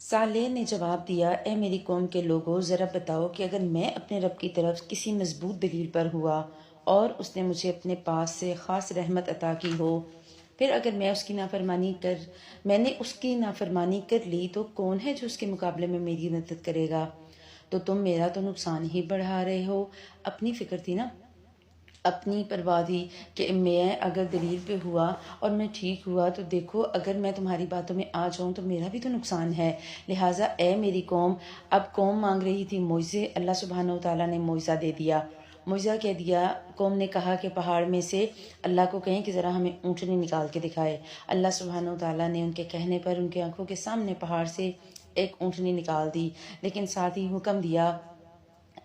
صالح نے جواب دیا، اے میری قوم کے لوگوں، ذرا بتاؤ کہ اگر میں اپنے رب کی طرف کسی مضبوط دلیل پر ہوا اور اس نے مجھے اپنے پاس سے خاص رحمت عطا کی ہو، پھر اگر میں نے اس کی نافرمانی کر لی تو کون ہے جو اس کے مقابلے میں میری مدد کرے گا؟ تو تم میرا تو نقصان ہی بڑھا رہے ہو۔ اپنی فکر تھی نا، اپنی پرواہ تھی کہ میں اگر دلیل پہ ہوا اور میں ٹھیک ہوا تو دیکھو، اگر میں تمہاری باتوں میں آ جاؤں تو میرا بھی تو نقصان ہے۔ لہٰذا اے میری قوم، اب قوم مانگ رہی تھی معجزے، اللہ سبحانہ وتعالیٰ نے معجزہ دے دیا۔ معجزہ کہہ دیا۔ قوم نے کہا کہ پہاڑ میں سے اللہ کو کہیں کہ ذرا ہمیں اونٹنی نکال کے دکھائے۔ اللہ سبحانہ وتعالیٰ نے ان کے کہنے پر ان کی آنکھوں کے سامنے پہاڑ سے ایک اونٹنی نکال دی، لیکن ساتھ ہی حکم دیا،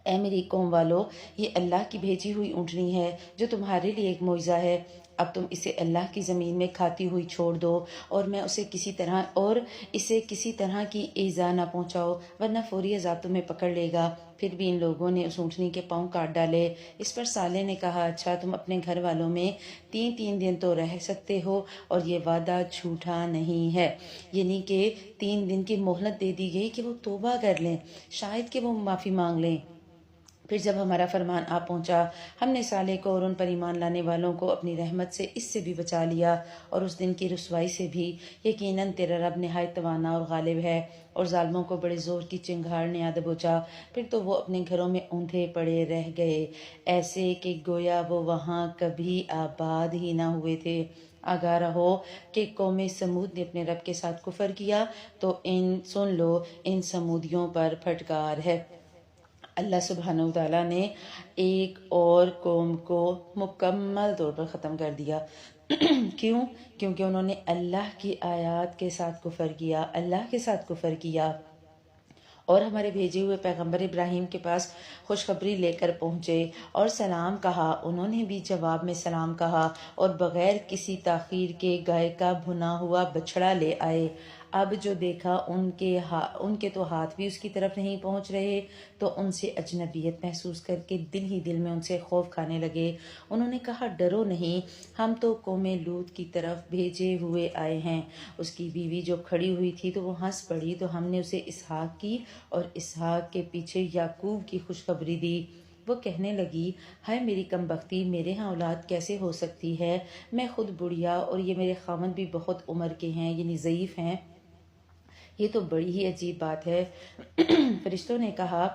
اے میری قوم والو، یہ اللہ کی بھیجی ہوئی اونٹنی ہے جو تمہارے لیے ایک معجزہ ہے۔ اب تم اسے اللہ کی زمین میں کھاتی ہوئی چھوڑ دو اور اسے کسی طرح کی ایذا نہ پہنچاؤ، ورنہ فوری عذاب تمہیں پکڑ لے گا۔ پھر بھی ان لوگوں نے اس اونٹنی کے پاؤں کاٹ ڈالے۔ اس پر صالح نے کہا، اچھا تم اپنے گھر والوں میں 3 دن تو رہ سکتے ہو، اور یہ وعدہ جھوٹا نہیں ہے۔ یعنی کہ 3 دن کی مہلت دے دی گئی کہ وہ توبہ کر لیں، شاید کہ وہ معافی مانگ لیں۔ پھر جب ہمارا فرمان آ پہنچا، ہم نے صالح کو اور ان پر ایمان لانے والوں کو اپنی رحمت سے اس سے بھی بچا لیا اور اس دن کی رسوائی سے بھی۔ یقیناً تیرا رب نہایت توانا اور غالب ہے۔ اور ظالموں کو بڑے زور کی چنگھاڑ نے آ دبوچا، پھر تو وہ اپنے گھروں میں اوندھے پڑے رہ گئے، ایسے کہ گویا وہ وہاں کبھی آباد ہی نہ ہوئے تھے۔ آگاہ رہو کہ قوم سمود نے اپنے رب کے ساتھ کفر کیا، تو سن لو ان سمودیوں پر پھٹکار ہے۔ اللہ سبحانہ وتعالیٰ نے ایک اور قوم کو مکمل طور پر ختم کر دیا۔ کیوں؟ کیونکہ انہوں نے اللہ کی آیات کے ساتھ کفر کیا، اللہ کے ساتھ کفر کیا، اور ہمارے بھیجے ہوئے پیغمبر ابراہیم کے پاس خوشخبری لے کر پہنچے اور سلام کہا، انہوں نے بھی جواب میں سلام کہا اور بغیر کسی تاخیر کے گائے کا بھنا ہوا بچڑا لے آئے۔ اب جو دیکھا ان کے تو ہاتھ بھی اس کی طرف نہیں پہنچ رہے، تو ان سے اجنبیت محسوس کر کے دل ہی دل میں ان سے خوف کھانے لگے۔ انہوں نے کہا، ڈرو نہیں، ہم تو قوم لوط کی طرف بھیجے ہوئے آئے ہیں۔ اس کی بیوی جو کھڑی ہوئی تھی تو وہ ہنس پڑی، تو ہم نے اسے اسحاق کی اور اسحاق کے پیچھے یعقوب کی خوشخبری دی۔ وہ کہنے لگی، ہائے میری کم بختی، میرے ہاں اولاد کیسے ہو سکتی ہے؟ میں خود بڑھیا اور یہ میرے خاوند بھی بہت عمر کے ہیں، یعنی ضعیف ہیں۔ یہ تو بڑی ہی عجیب بات ہے۔ فرشتوں نے کہا،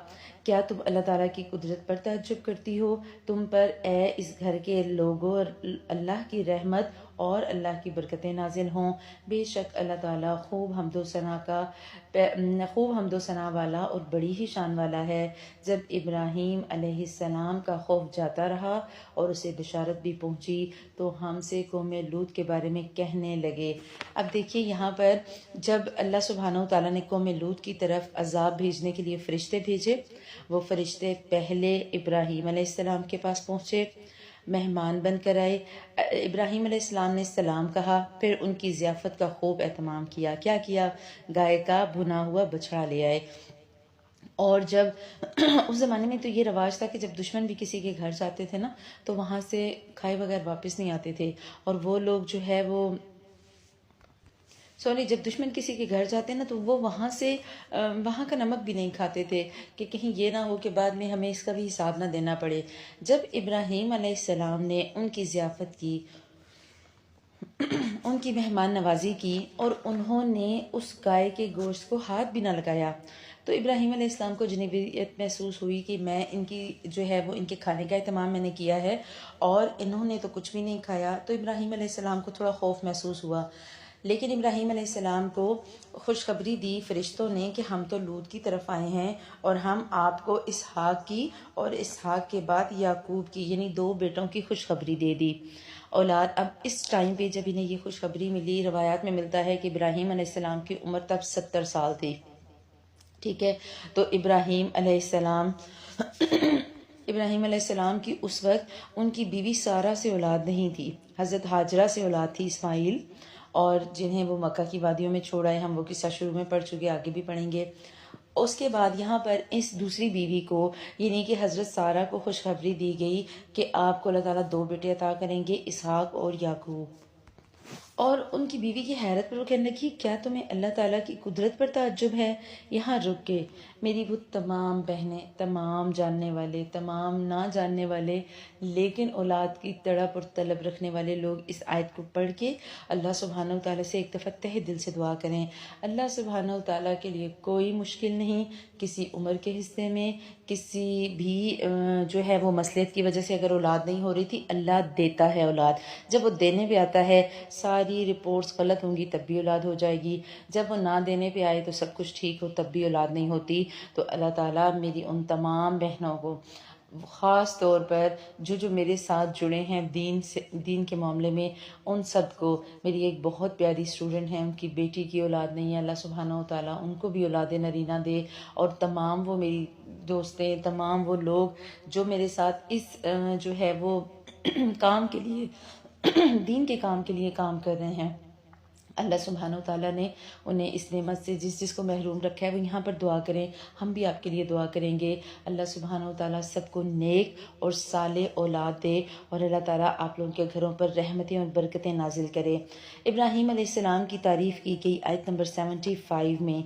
کیا تم اللہ تعالیٰ کی قدرت پر تعجب کرتی ہو؟ تم پر اے اس گھر کے لوگوں اللہ کی رحمت اور اللہ کی برکتیں نازل ہوں۔ بے شک اللہ تعالیٰ خوب حمد و ثنا والا اور بڑی ہی شان والا ہے۔ جب ابراہیم علیہ السلام کا خوف جاتا رہا اور اسے بشارت بھی پہنچی، تو ہم سے قوم لوط کے بارے میں کہنے لگے۔ اب دیکھیے یہاں پر جب اللہ سبحانہ وتعالیٰ نے قوم لوط کی طرف عذاب بھیجنے کے لیے فرشتے بھیجے، وہ فرشتے پہلے ابراہیم علیہ السلام کے پاس پہنچے، مہمان بن کر آئے۔ ابراہیم علیہ السلام نے سلام کہا، پھر ان کی ضیافت کا خوب اہتمام کیا۔ کیا کیا؟ گائے کا بھنا ہوا بچڑا لے آئے۔ اور جب اس زمانے میں تو یہ رواج تھا کہ جب دشمن بھی کسی کے گھر جاتے تھے نا، تو وہاں سے کھائے بغیر واپس نہیں آتے تھے، اور وہ لوگ جو ہے وہ جب دشمن کسی کے گھر جاتے نا تو وہ وہاں کا نمک بھی نہیں کھاتے تھے کہ کہیں یہ نہ ہو کہ بعد میں ہمیں اس کا بھی حساب نہ دینا پڑے۔ جب ابراہیم علیہ السلام نے ان کی ضیافت کی، ان کی مہمان نوازی کی، اور انہوں نے اس گائے کے گوشت کو ہاتھ بھی نہ لگایا، تو ابراہیم علیہ السلام کو جنوبیت محسوس ہوئی کہ میں ان کی جو ہے وہ ان کے کھانے کا اہتمام میں نے کیا ہے اور انہوں نے تو کچھ بھی نہیں کھایا۔ تو ابراہیم علیہ السلام کو تھوڑا خوف محسوس ہوا، لیکن ابراہیم علیہ السلام کو خوشخبری دی فرشتوں نے کہ ہم تو لوط کی طرف آئے ہیں، اور ہم آپ کو اسحاق کی اور اسحاق کے بعد یعقوب کی، یعنی 2 بیٹوں کی خوشخبری دے دی، اولاد۔ اب اس ٹائم پہ جب انہیں یہ خوشخبری ملی، روایات میں ملتا ہے کہ ابراہیم علیہ السلام کی عمر تب 70 سال تھی، ٹھیک ہے۔ تو ابراہیم علیہ السلام کی اس وقت ان کی بیوی سارہ سے اولاد نہیں تھی، حضرت ہاجرہ سے اولاد تھی، اسماعیل، اور جنہیں وہ مکہ کی وادیوں میں چھوڑ آئے، ہم وہ قصہ شروع میں پڑھ چکے، آگے بھی پڑھیں گے۔ اس کے بعد یہاں پر اس دوسری بیوی کو یعنی کہ حضرت سارہ کو خوشخبری دی گئی کہ آپ کو اللہ تعالیٰ 2 بیٹے عطا کریں گے، اسحاق اور یعقوب۔ اور ان کی بیوی کی حیرت پر وہ کہنے لگی کیا تمہیں اللہ تعالیٰ کی قدرت پر تعجب ہے؟ یہاں رک گئے میری وہ تمام بہنیں، تمام جاننے والے، تمام نہ جاننے والے، لیکن اولاد کی تڑپ اور طلب رکھنے والے لوگ اس آیت کو پڑھ کے اللہ سبحانہ و تعالیٰ سے ایک دفعہ تہ دل سے دعا کریں۔ اللہ سبحانہ و تعالیٰ کے لیے کوئی مشکل نہیں، کسی عمر کے حصے میں کسی بھی جو ہے وہ مصلحت کی وجہ سے اگر اولاد نہیں ہو رہی تھی، اللہ دیتا ہے اولاد۔ جب وہ دینے پہ آتا ہے ساری رپورٹس غلط ہوں گی تب بھی اولاد ہو جائے گی، جب وہ نہ دینے پہ آئے تو سب کچھ ٹھیک ہو تب بھی اولاد نہیں ہوتی۔ تو اللہ تعالیٰ میری ان تمام بہنوں کو، خاص طور پر جو میرے ساتھ جڑے ہیں دین کے معاملے میں، ان سب کو، میری ایک بہت پیاری اسٹوڈنٹ ہیں، ان کی بیٹی کی اولاد نہیں ہے، اللہ سبحانہ و تعالیٰ ان کو بھی اولاد نرینہ دے، اور تمام وہ میری دوستیں، تمام وہ لوگ جو میرے ساتھ اس جو ہے وہ کام کے لیے دین کے کام کے لیے کام کر رہے ہیں، اللہ سبحانہ و تعالیٰ نے انہیں اس نعمت سے جس کو محروم رکھا ہے وہ یہاں پر دعا کریں، ہم بھی آپ کے لیے دعا کریں گے۔ اللہ سبحانہ و تعالیٰ سب کو نیک اور صالح اولاد دے، اور اللہ تعالیٰ آپ لوگوں کے گھروں پر رحمتیں اور برکتیں نازل کرے۔ ابراہیم علیہ السلام کی تعریف کی گئی آیت نمبر 75 میں،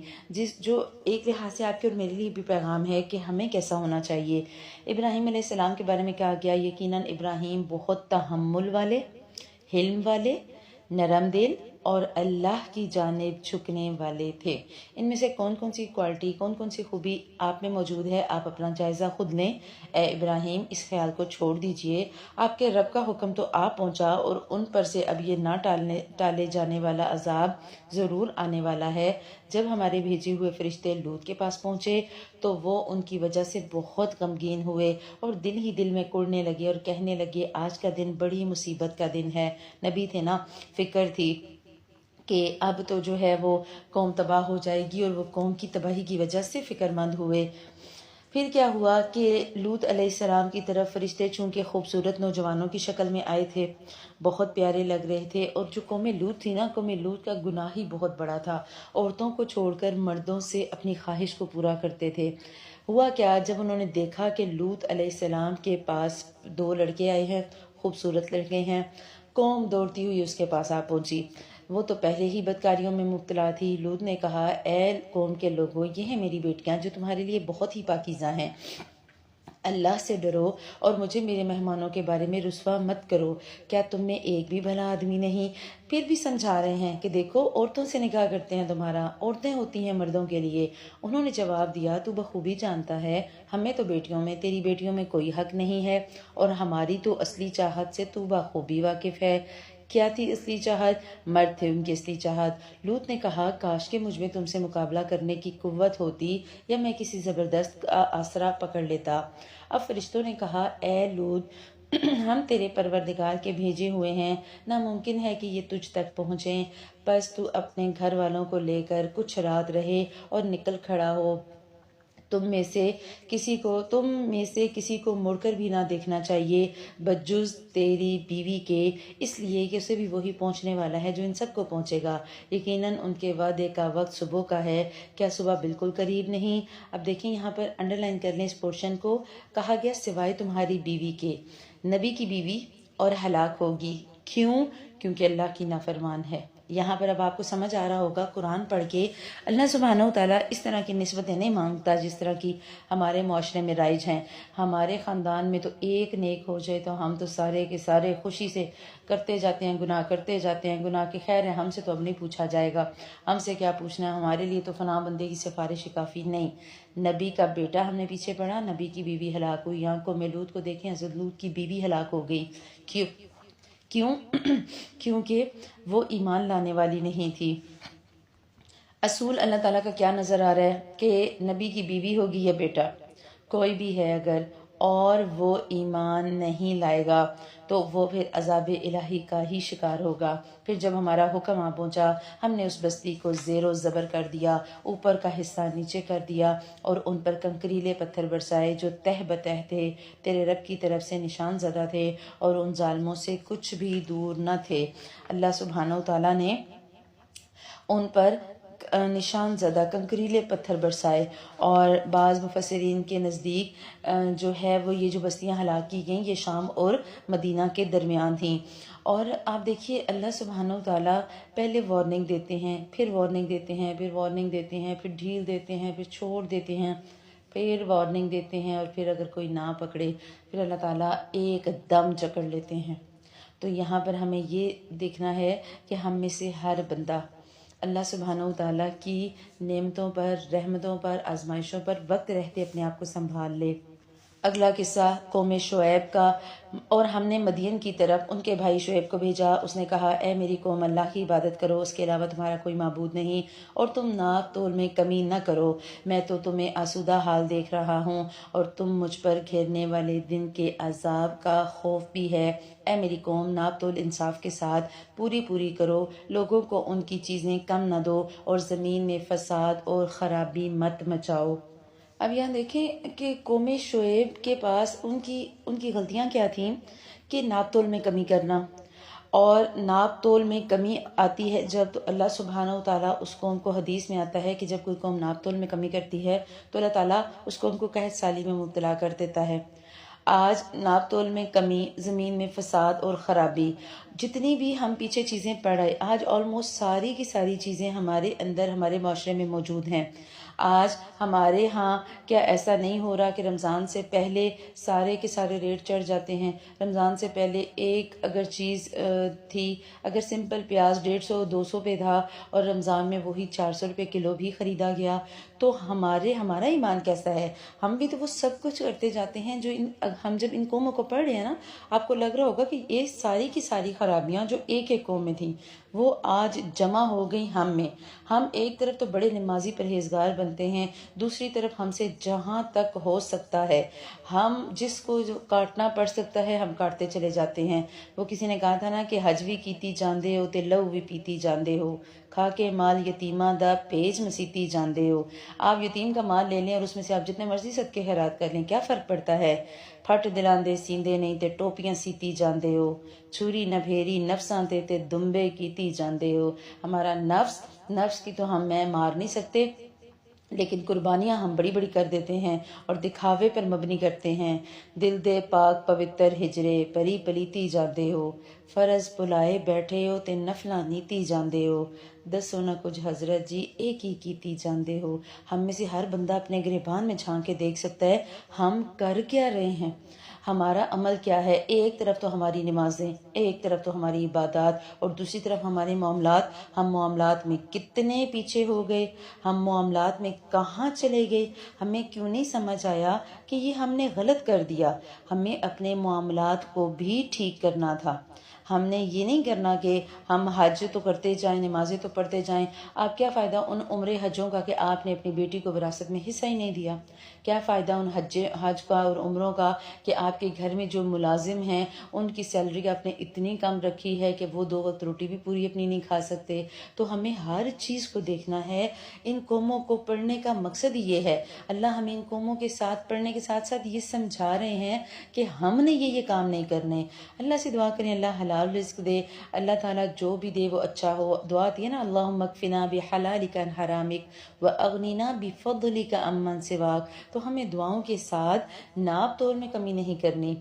جو ایک لحاظ سے آپ کے اور میرے لیے بھی پیغام ہے کہ ہمیں کیسا ہونا چاہیے۔ ابراہیم علیہ السلام کے بارے میں کہا گیا یقیناً ابراہیم بہت تحمل والے، حلم والے، نرم دل اور اللہ کی جانب جھکنے والے تھے۔ ان میں سے کون کون سی کوالٹی، کون کون سی خوبی آپ میں موجود ہے، آپ اپنا جائزہ خود لیں۔ اے ابراہیم، اس خیال کو چھوڑ دیجئے، آپ کے رب کا حکم تو آپ پہنچا، اور ان پر سے اب یہ نہ ٹالے جانے والا عذاب ضرور آنے والا ہے۔ جب ہمارے بھیجے ہوئے فرشتے لوط کے پاس پہنچے تو وہ ان کی وجہ سے بہت غمگین ہوئے اور دل ہی دل میں کڑنے لگے اور کہنے لگے آج کا دن بڑی مصیبت کا دن ہے۔ نبی تھے نا، فکر تھی کہ اب تو جو ہے وہ قوم تباہ ہو جائے گی، اور وہ قوم کی تباہی کی وجہ سے فکر مند ہوئے۔ پھر کیا ہوا کہ لوط علیہ السلام کی طرف فرشتے چونکہ خوبصورت نوجوانوں کی شکل میں آئے تھے، بہت پیارے لگ رہے تھے، اور جو قوم لوط تھی نا، قوم لوط کا گناہ ہی بہت بڑا تھا، عورتوں کو چھوڑ کر مردوں سے اپنی خواہش کو پورا کرتے تھے۔ ہوا کیا، جب انہوں نے دیکھا کہ لوط علیہ السلام کے پاس 2 لڑکے آئے ہیں، خوبصورت لڑکے ہیں، قوم دوڑتی ہوئی اس کے پاس آ پہنچی۔ وہ تو پہلے ہی بدکاریوں میں مبتلا تھی۔ لوط نے کہا اے قوم کے لوگوں، یہ ہیں میری بیٹیاں جو تمہارے لیے بہت ہی پاکیزہ ہیں، اللہ سے ڈرو اور مجھے میرے مہمانوں کے بارے میں رسوا مت کرو۔ کیا تم میں ایک بھی بھلا آدمی نہیں؟ پھر بھی سمجھا رہے ہیں کہ دیکھو عورتوں سے نکاح کرتے ہیں تمہارا، عورتیں ہوتی ہیں مردوں کے لیے۔ انہوں نے جواب دیا تو بخوبی جانتا ہے ہمیں تو بیٹیوں میں، تیری بیٹیوں میں کوئی حق نہیں ہے، اور ہماری تو اصلی چاہت سے تو بخوبی واقف ہے۔ کیا تھی اصلی چاہت؟ مرد تھے ان کی اصلی چاہت۔ لوط نے کہا کاش کہ مجھ میں تم سے مقابلہ کرنے کی قوت ہوتی، یا میں کسی زبردست کا آسرا پکڑ لیتا۔ اب فرشتوں نے کہا اے لوط، ہم تیرے پروردگار کے بھیجے ہوئے ہیں، ناممکن ہے کہ یہ تجھ تک پہنچیں، بس تو اپنے گھر والوں کو لے کر کچھ رات رہے اور نکل کھڑا ہو۔ تم میں سے کسی کو مڑ کر بھی نہ دیکھنا چاہیے بجز تیری بیوی کے، اس لیے کہ اسے بھی وہی پہنچنے والا ہے جو ان سب کو پہنچے گا۔ یقیناً ان کے وعدے کا وقت صبح کا ہے، کیا صبح بالکل قریب نہیں؟ اب دیکھیں یہاں پر انڈرلائن کر لیں اس پورشن کو، کہا گیا سوائے تمہاری بیوی کے، نبی کی بیوی اور ہلاک ہوگی۔ کیوں؟ کیونکہ اللہ کی نافرمان ہے۔ یہاں پر اب آپ کو سمجھ آ رہا ہوگا قرآن پڑھ کے اللہ سبحانہ و تعالیٰ اس طرح کی نسبتیں نہیں مانگتا جس طرح کی ہمارے معاشرے میں رائج ہیں۔ ہمارے خاندان میں تو ایک نیک ہو جائے تو ہم تو سارے کے سارے خوشی سے کرتے جاتے ہیں، گناہ کرتے جاتے ہیں، گناہ کی خیر ہے، ہم سے تو اب نہیں پوچھا جائے گا، ہم سے کیا پوچھنا ہے، ہمارے لیے تو فلاں بندے کی سفارش کافی نہیں۔ نبی کا بیٹا ہم نے پیچھے پڑھا، نبی کی بیوی ہلاک ہوئی، یہاں قوم لوط کو دیکھیں، حضرت لوط کی بیوی ہلاک ہو گئی۔ کیوں؟ کیونکہ وہ ایمان لانے والی نہیں تھی۔ اصول اللہ تعالیٰ کا کیا نظر آ رہا ہے کہ نبی کی بیوی ہوگی یا بیٹا، کوئی بھی ہے اگر، اور وہ ایمان نہیں لائے گا تو وہ پھر عذاب الہی کا ہی شکار ہوگا۔ پھر جب ہمارا حکم آ پہنچا، ہم نے اس بستی کو زیر و زبر کر دیا، اوپر کا حصہ نیچے کر دیا، اور ان پر کنکریلے پتھر برسائے جو تہ بتہ تھے، تیرے رب کی طرف سے نشان زدہ تھے، اور ان ظالموں سے کچھ بھی دور نہ تھے۔ اللہ سبحانہ و تعالیٰ نے ان پر نشان زدہ کنکریلے پتھر برسائے، اور بعض مفسرین کے نزدیک جو ہے وہ یہ جو بستیاں ہلاک کی گئیں یہ شام اور مدینہ کے درمیان تھیں۔ اور آپ دیکھیے اللہ سبحانہ و تعالیٰ پہلے وارننگ دیتے ہیں، پھر وارننگ دیتے ہیں، پھر وارننگ دیتے ہیں، پھر ڈھیل دیتے ہیں، پھر چھوڑ دیتے ہیں، پھر وارننگ دیتے ہیں، اور پھر اگر کوئی نہ پکڑے پھر اللہ تعالیٰ ایک دم جکڑ لیتے ہیں۔ تو یہاں پر ہمیں یہ دیکھنا ہے کہ ہم میں سے ہر بندہ اللہ سبحانہ و تعالیٰ کی نعمتوں پر، رحمتوں پر، آزمائشوں پر وقت رہتے اپنے آپ کو سنبھال لے۔ اگلا قصہ قوم شعیب کا، اور ہم نے مدین کی طرف ان کے بھائی شعیب کو بھیجا۔ اس نے کہا اے میری قوم، اللہ کی عبادت کرو، اس کے علاوہ تمہارا کوئی معبود نہیں، اور تم ناپ تول میں کمی نہ کرو، میں تو تمہیں آسودہ حال دیکھ رہا ہوں، اور تم مجھ پر گھیرنے والے دن کے عذاب کا خوف بھی ہے۔ اے میری قوم، ناپ تول انصاف کے ساتھ پوری کرو، لوگوں کو ان کی چیزیں کم نہ دو، اور زمین میں فساد اور خرابی مت مچاؤ۔ اب یہاں دیکھیں کہ قوم شعیب کے پاس ان کی غلطیاں کیا تھیں کہ ناپ تول میں کمی کرنا، اور ناپ تول میں کمی آتی ہے جب تو اللہ سبحانہ و تعالیٰ اس قوم کو، حدیث میں آتا ہے کہ جب کوئی قوم ناپ تول میں کمی کرتی ہے تو اللہ تعالیٰ اس قوم کو قحط سالی میں مبتلا کر دیتا ہے۔ آج ناپ تول میں کمی، زمین میں فساد اور خرابی، جتنی بھی ہم پیچھے چیزیں پڑھ رہے، آج آلموسٹ ساری کی ساری چیزیں ہمارے اندر، ہمارے معاشرے میں موجود ہیں۔ آج ہمارے ہاں کیا ایسا نہیں ہو رہا کہ رمضان سے پہلے سارے کے سارے ریٹ چڑھ جاتے ہیں؟ رمضان سے پہلے ایک اگر چیز تھی، اگر سمپل پیاز 150-200 پہ تھا، اور رمضان میں وہی 400 روپے کلو بھی خریدا گیا، تو ہمارا ایمان کیسا ہے؟ ہم بھی تو وہ سب کچھ کرتے جاتے ہیں جو ہم جب ان قوموں کو پڑھ رہے ہیں نا، آپ کو لگ رہا ہوگا کہ یہ ساری کی ساری خرابیاں جو ایک قوم میں تھیں وہ آج جمع ہو گئی ہم میں۔ ہم ایک طرف تو بڑے نمازی پرہیزگار بنتے ہیں، دوسری طرف ہم سے جہاں تک ہو سکتا ہے، ہم جس کو جو کاٹنا پڑ سکتا ہے ہم کاٹتے چلے جاتے ہیں۔ وہ کسی نے کہا تھا نا کہ حج بھی کیتی جاندے ہو تے لہو بھی پیتی جاندے ہو، کھا کے مال یتیماں دا پیج مسیتی جاندے ہو۔ آپ یتیم کا مال لے لیں اور اس میں سے آپ جتنے مرضی صدقے خیرات کر لیں، کیا فرق پڑتا ہے؟ پھٹ دلاندے سیندے نہیں تے ٹوپیاں سیتی جاندے ہو، چھری نہ بھیری نفساں تے دمبے کیتی جاندے ہو۔ ہمارا نفس کی تو میں مار نہیں سکتے، لیکن قربانیاں ہم بڑی بڑی کر دیتے ہیں اور دکھاوے پر مبنی کرتے ہیں۔ دل دے پاک پوتر ہجرے، پری پلیتی جاندے ہو، فرض بلائے بیٹھے ہو تے نفلاں نیتی جاندے ہو، دسو نہ کچھ حضرت جی ایک ہی کیتی جاندے ہو۔ ہم میں سے ہر بندہ اپنے گریبان میں جھانک کے دیکھ سکتا ہے ہم کر کیا رہے ہیں، ہمارا عمل کیا ہے۔ ایک طرف تو ہماری نمازیں، ایک طرف تو ہماری عبادات، اور دوسری طرف ہمارے معاملات۔ ہم معاملات میں کتنے پیچھے ہو گئے، ہم معاملات میں کہاں چلے گئے۔ ہمیں کیوں نہیں سمجھ آیا کہ یہ ہم نے غلط کر دیا، ہمیں اپنے معاملات کو بھی ٹھیک کرنا تھا۔ ہم نے یہ نہیں کرنا کہ ہم حج تو کرتے جائیں، نمازیں تو پڑھتے جائیں۔ آپ کیا فائدہ ان عمرے حجوں کا کہ آپ نے اپنی بیٹی کو وراثت میں حصہ ہی نہیں دیا؟ کیا فائدہ ان حج کا اور عمروں کا کہ آپ کے گھر میں جو ملازم ہیں ان کی سیلری آپ نے اتنی کم رکھی ہے کہ وہ 2 وقت روٹی بھی پوری اپنی نہیں کھا سکتے؟ تو ہمیں ہر چیز کو دیکھنا ہے۔ ان قوموں کو پڑھنے کا مقصد یہ ہے، اللہ ہمیں ان قوموں کے ساتھ پڑھنے کے ساتھ ساتھ یہ سمجھا رہے ہیں کہ ہم نے یہ کام نہیں کرنے۔ اللہ سے دعا کریں اللہ حلال رزق دے، اللہ تعالیٰ جو بھی دے وہ اچھا ہو۔ دعا آتی ہے نا اللہم اکفنا بحلالک عن حرامک واغننا بفضلک عمن سواک۔ تو ہمیں دعاؤں کے ساتھ ناپ تول میں کمی نہیں کرنی۔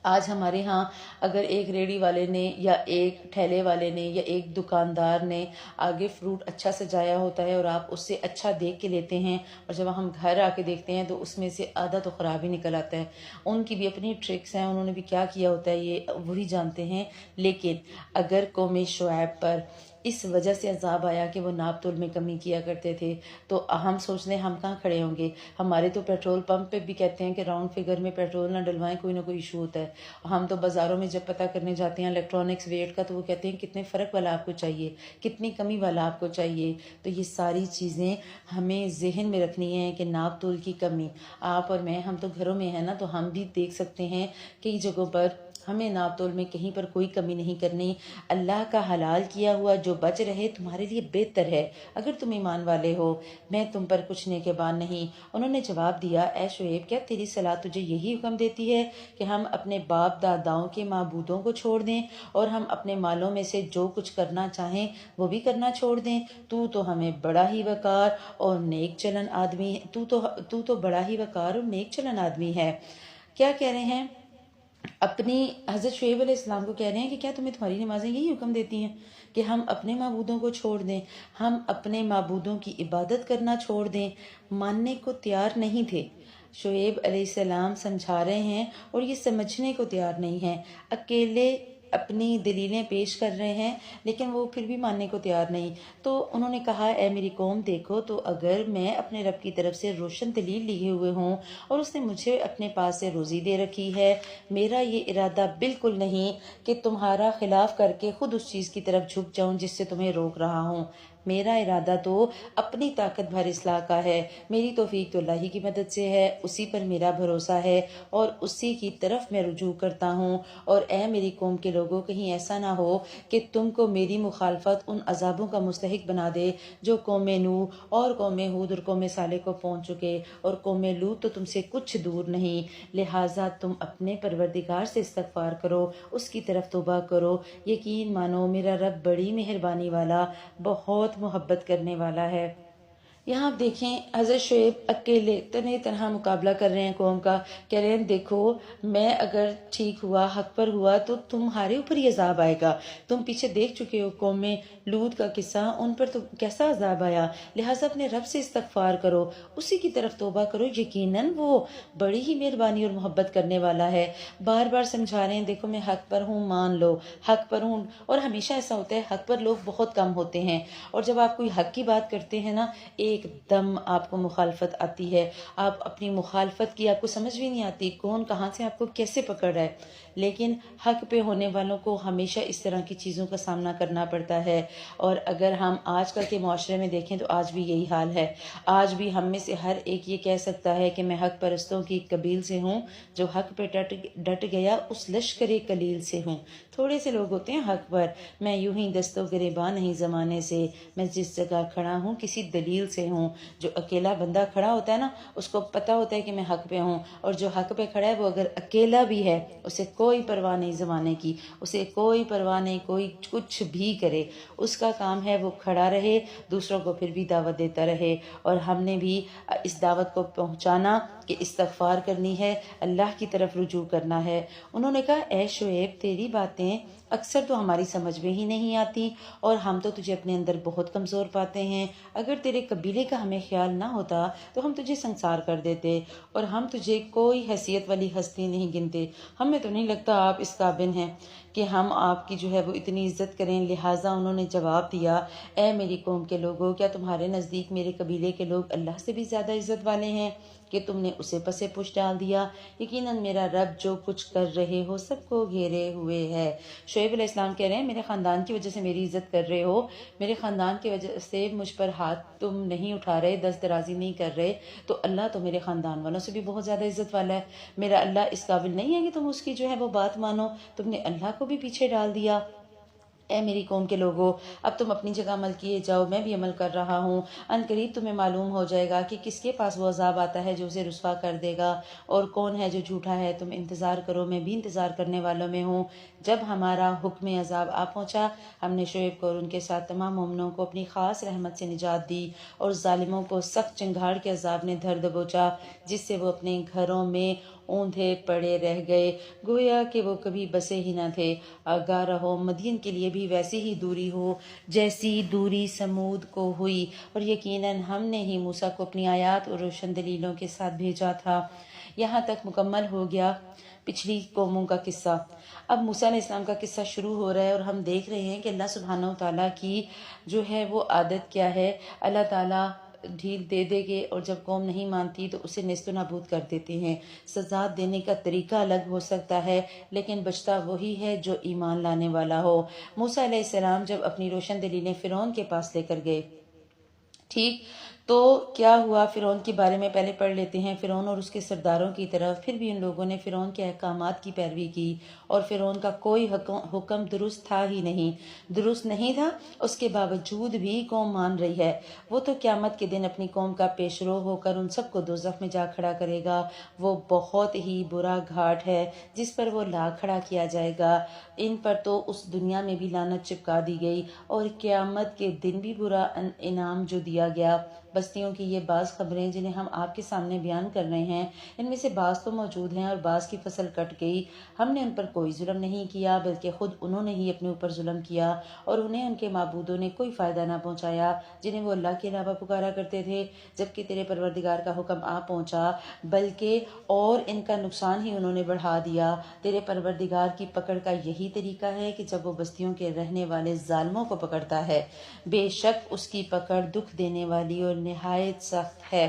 آج ہمارے ہاں اگر ایک ریڑی والے نے یا ایک ٹھیلے والے نے یا ایک دکاندار نے آگے فروٹ اچھا سجایا ہوتا ہے اور آپ اس سے اچھا دیکھ کے لیتے ہیں، اور جب ہم گھر آ کے دیکھتے ہیں تو اس میں سے آدھا تو خراب ہی نکل آتا ہے۔ ان کی بھی اپنی ٹرکس ہیں، انہوں نے بھی کیا کیا ہوتا ہے یہ وہی جانتے ہیں۔ لیکن اگر قوم شعیب پر اس وجہ سے عذاب آیا کہ وہ ناپ تول میں کمی کیا کرتے تھے، تو ہم سوچتے ہیں ہم کہاں کھڑے ہوں گے؟ ہمارے تو پیٹرول پمپ پہ بھی کہتے ہیں کہ راؤنڈ فگر میں پیٹرول نہ ڈلوائیں، کوئی نہ کوئی ایشو ہوتا ہے۔ ہم تو بازاروں میں جب پتہ کرنے جاتے ہیں الیکٹرانکس ویٹ کا، تو وہ کہتے ہیں کتنے فرق والا آپ کو چاہیے، کتنی کمی والا آپ کو چاہیے۔ تو یہ ساری چیزیں ہمیں ذہن میں رکھنی ہے کہ ناپ تول کی کمی، آپ اور میں ہم تو گھروں میں ہیں نا، تو ہم بھی دیکھ سکتے ہیں کئی جگہوں پر ہمیں ناپ تول میں کہیں پر کوئی کمی نہیں کرنی، اللہ کا حلال کیا ہوا جو بچ رہے تمہارے لیے بہتر ہے اگر تم ایمان والے ہو، میں تم پر کچھ نگہبان نہیں۔ انہوں نے جواب دیا، اے شعیب، کیا تیری صلاح تجھے یہی حکم دیتی ہے کہ ہم اپنے باپ داداؤں کے معبودوں کو چھوڑ دیں اور ہم اپنے مالوں میں سے جو کچھ کرنا چاہیں وہ بھی کرنا چھوڑ دیں؟ تو ہمیں بڑا ہی وقار اور نیک چلن آدمی تو بڑا ہی وقار اور نیک چلن آدمی ہے۔ کیا کہہ رہے ہیں؟ اپنی حضرت شعیب علیہ السلام کو کہہ رہے ہیں کہ کیا تمہاری نمازیں یہی حکم دیتی ہیں کہ ہم اپنے معبودوں کو چھوڑ دیں، ہم اپنے معبودوں کی عبادت کرنا چھوڑ دیں؟ ماننے کو تیار نہیں تھے۔ شعیب علیہ السلام سمجھا رہے ہیں اور یہ سمجھنے کو تیار نہیں ہیں، اکیلے اپنی دلیلیں پیش کر رہے ہیں لیکن وہ پھر بھی ماننے کو تیار نہیں۔ تو انہوں نے کہا، اے میری قوم، دیکھو تو اگر میں اپنے رب کی طرف سے روشن دلیل لیے ہوئے ہوں اور اس نے مجھے اپنے پاس سے روزی دے رکھی ہے، میرا یہ ارادہ بالکل نہیں کہ تمہارا خلاف کر کے خود اس چیز کی طرف جھک جاؤں جس سے تمہیں روک رہا ہوں۔ میرا ارادہ تو اپنی طاقت بھر اصلاح کا ہے، میری توفیق تو اللہ ہی کی مدد سے ہے، اسی پر میرا بھروسہ ہے اور اسی کی طرف میں رجوع کرتا ہوں۔ اور اے میری قوم کے لوگوں، کہیں ایسا نہ ہو کہ تم کو میری مخالفت ان عذابوں کا مستحق بنا دے جو قوم نوح اور قوم ہود اور قوم صالح کو پہنچ چکے، اور قوم لوط تو تم سے کچھ دور نہیں۔ لہٰذا تم اپنے پروردگار سے استغفار کرو، اس کی طرف توبہ کرو، یقین مانو میرا رب بڑی مہربانی والا، بہت محبت کرنے والا ہے۔ یہاں آپ دیکھیں حضرت شعیب اکیلے تنہا مقابلہ کر رہے ہیں قوم کا، کہہ رہے ہیں دیکھو میں اگر ٹھیک ہوا، حق پر ہوا تو تمہارے اوپر ہی عذاب آئے گا۔ تم پیچھے دیکھ چکے ہو قوم لوط کا قصہ، ان پر تو کیسا عذاب آیا، لہٰذا اپنے رب سے استغفار کرو، اسی کی طرف توبہ کرو، یقیناً وہ بڑی ہی مہربانی اور محبت کرنے والا ہے۔ بار بار سمجھا رہے ہیں، دیکھو میں حق پر ہوں، مان لو حق پر ہوں۔ اور ہمیشہ ایسا ہوتا ہے، حق پر لوگ بہت کم ہوتے ہیں، اور جب آپ کوئی حق کی بات کرتے ہیں نا، ایک دم آپ کو مخالفت آتی ہے، آپ اپنی مخالفت کی آپ کو سمجھ بھی نہیں آتی، کون کہاں سے آپ کو کیسے پکڑ رہا ہے۔ لیکن حق پہ ہونے والوں کو ہمیشہ اس طرح کی چیزوں کا سامنا کرنا پڑتا ہے۔ اور اگر ہم آج کل کے معاشرے میں دیکھیں تو آج بھی یہی حال ہے، آج بھی ہم میں سے ہر ایک یہ کہہ سکتا ہے کہ میں حق پرستوں کی قبیل سے ہوں، جو حق پہ ڈٹ گیا اس لشکر قلیل سے ہوں۔ تھوڑے سے لوگ ہوتے ہیں حق پر، میں یوں ہی دست و گریباں نہیں زمانے سے، میں جس جگہ کھڑا ہوں کسی دلیل سے ہوں۔ جو اکیلا بندہ کھڑا ہوتا ہے نا، اس کو پتہ ہوتا ہے کہ میں حق پہ ہوں، اور جو حق پہ کھڑا ہے وہ اگر اکیلا بھی ہے، اسے کوئی پرواہ نہیں زمانے کی، اسے کوئی پرواہ نہیں، کوئی کچھ بھی کرے، اس کا کام ہے وہ کھڑا رہے، دوسروں کو پھر بھی دعوت دیتا رہے۔ اور ہم نے بھی اس دعوت کو پہنچانا کہ استغفار کرنی ہے، اللہ کی طرف رجوع کرنا ہے۔ انہوں نے کہا، اے شعیب، تیری باتیں اکثر تو ہماری سمجھ میں ہی نہیں آتی، اور ہم تو تجھے اپنے اندر بہت کمزور پاتے ہیں۔ اگر تیرے قبیلے کا ہمیں خیال نہ ہوتا تو ہم تجھے سنسار کر دیتے، اور ہم تجھے کوئی حیثیت والی ہستی نہیں گنتے۔ ہمیں تو نہیں لگتا آپ اس قابل ہیں کہ ہم آپ کی جو ہے وہ اتنی عزت کریں۔ لہٰذا انہوں نے جواب دیا، اے میری قوم کے لوگوں، کیا تمہارے نزدیک میرے قبیلے کے لوگ اللہ سے بھی زیادہ عزت والے ہیں کہ تم نے اسے پسے پش ڈال دیا؟ یقیناً میرا رب جو کچھ کر رہے ہو سب کو گھیرے ہوئے ہے۔ شعیب علیہ السلام کہہ رہے ہیں، میرے خاندان کی وجہ سے میری عزت کر رہے ہو، میرے خاندان کی وجہ سے مجھ پر ہاتھ تم نہیں اٹھا رہے، دست درازی نہیں کر رہے، تو اللہ تو میرے خاندان والوں سے بھی بہت زیادہ عزت والا ہے۔ میرا اللہ اس قابل نہیں ہے کہ تم اس کی جو ہے وہ بات مانو، تم نے اللہ کو بھی پیچھے ڈال دیا۔ اے میری قوم کے لوگوں، اب تم اپنی جگہ عمل کیے جاؤ، میں بھی عمل کر رہا ہوں۔ ان قریب تمہیں معلوم ہو جائے گا کہ کس کے پاس وہ عذاب آتا ہے جو اسے رسوا کر دے گا، اور کون ہے جو جھوٹا ہے۔ تم انتظار کرو، میں بھی انتظار کرنے والوں میں ہوں۔ جب ہمارا حکم عذاب آ پہنچا، ہم نے شعیب کو اور ان کے ساتھ تمام مومنوں کو اپنی خاص رحمت سے نجات دی، اور ظالموں کو سخت چنگھاڑ کے عذاب نے دھر دبوچا، جس سے وہ اپنے گھروں میں اوندھے پڑے رہ گئے، گویا کہ وہ کبھی بسے ہی نہ تھے۔ آگاہ رہو، مدین کے لیے بھی ویسی ہی دوری ہو جیسی دوری سمود کو ہوئی، اور یقیناً ہم نے ہی موسیٰ کو اپنی آیات اور روشن دلیلوں کے ساتھ بھیجا تھا۔ یہاں تک مکمل ہو گیا پچھلی قوموں کا قصہ۔ اب موسیٰ علیہ السلام کا قصہ شروع ہو رہا ہے، اور ہم دیکھ رہے ہیں کہ اللہ سبحانہ و تعالیٰ کی جو ہے وہ عادت کیا ہے۔ اللہ تعالیٰ ڈھیل دے دے گے، اور جب قوم نہیں مانتی تو اسے نیست و نابود کر دیتے ہیں۔ سزا دینے کا طریقہ الگ ہو سکتا ہے، لیکن بچتا وہی ہے جو ایمان لانے والا ہو۔ موسیٰ علیہ السلام جب اپنی روشن دلیلیں فرعون کے پاس لے کر گئے، ٹھیک تو کیا ہوا، فرعون کے بارے میں پہلے پڑھ لیتے ہیں۔ فرعون اور اس کے سرداروں کی طرف پھر بھی ان لوگوں نے فرعون کے احکامات کی پیروی کی، اور فرعون کا کوئی حکم درست تھا ہی نہیں، درست نہیں تھا، اس کے باوجود بھی قوم مان رہی ہے۔ وہ تو قیامت کے دن اپنی قوم کا پیشرو ہو کر ان سب کو دوزخ میں جا کھڑا کرے گا۔ وہ بہت ہی برا گھاٹ ہے جس پر وہ لا کھڑا کیا جائے گا۔ ان پر تو اس دنیا میں بھی لعنت چپکا دی گئی، اور قیامت کے دن بھی برا انعام جو دیا گیا۔ بستیوں کی یہ بعض خبریں جنہیں ہم آپ کے سامنے بیان کر رہے ہیں، ان میں سے بعض تو موجود ہیں اور بعض کی فصل کٹ گئی۔ ہم نے ان پر کوئی ظلم نہیں کیا، بلکہ خود انہوں نے ہی اپنے اوپر ظلم کیا، اور انہیں ان کے معبودوں نے کوئی فائدہ نہ پہنچایا جنہیں وہ اللہ کے علاوہ پکارا کرتے تھے، جبکہ تیرے پروردگار کا حکم آ پہنچا، بلکہ اور ان کا نقصان ہی انہوں نے بڑھا دیا۔ تیرے پروردگار کی پکڑ کا یہی طریقہ ہے کہ جب وہ بستیوں کے رہنے والے ظالموں کو پکڑتا ہے، بے شک اس کی پکڑ دکھ دینے والی اور نہایت سخت ہے۔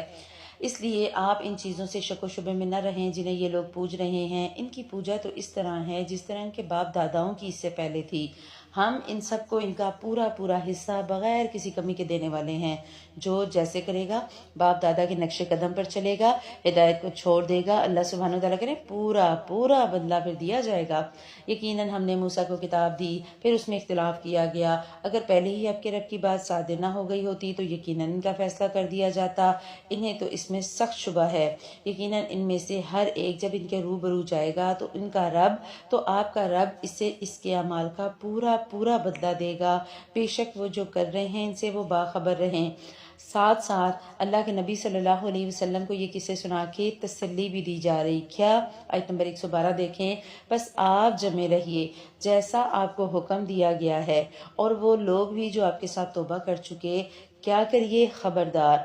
اس لیے آپ ان چیزوں سے شک و شبے میں نہ رہیں جنہیں یہ لوگ پوج رہے ہیں۔ ان کی پوجا تو اس طرح ہے جس طرح ان کے باپ داداؤں کی اس سے پہلے تھی۔ ہم ان سب کو ان کا پورا پورا حصہ بغیر کسی کمی کے دینے والے ہیں۔ جو جیسے کرے گا، باپ دادا کے نقش قدم پر چلے گا، ہدایت کو چھوڑ دے گا، اللہ سبحانہ و تعالیٰ کرے پورا پورا بدلہ پھر دیا جائے گا۔ یقیناً ہم نے موسیٰ کو کتاب دی، پھر اس میں اختلاف کیا گیا۔ اگر پہلے ہی آپ کے رب کی بات صادر نہ ہو گئی ہوتی تو یقیناً ان کا فیصلہ کر دیا جاتا۔ انہیں تو اس میں سخت شبہ ہے۔ یقیناً ان میں سے ہر ایک جب ان کے روبرو جائے گا تو ان کا رب، تو آپ کا رب اسے اس کے اعمال کا پورا پورا بدلہ دے گا۔ بے شک وہ جو کر رہے ہیں ان سے وہ باخبر رہیں۔ ساتھ ساتھ اللہ کے نبی صلی اللہ علیہ وسلم کو یہ قصے سنا کے تسلی بھی دی جا رہی۔ کیا؟ آیت نمبر 112 دیکھیں۔ بس آپ جمے رہیے جیسا آپ کو حکم دیا گیا ہے، اور وہ لوگ بھی جو آپ کے ساتھ توبہ کر چکے۔ کیا کریے؟ خبردار،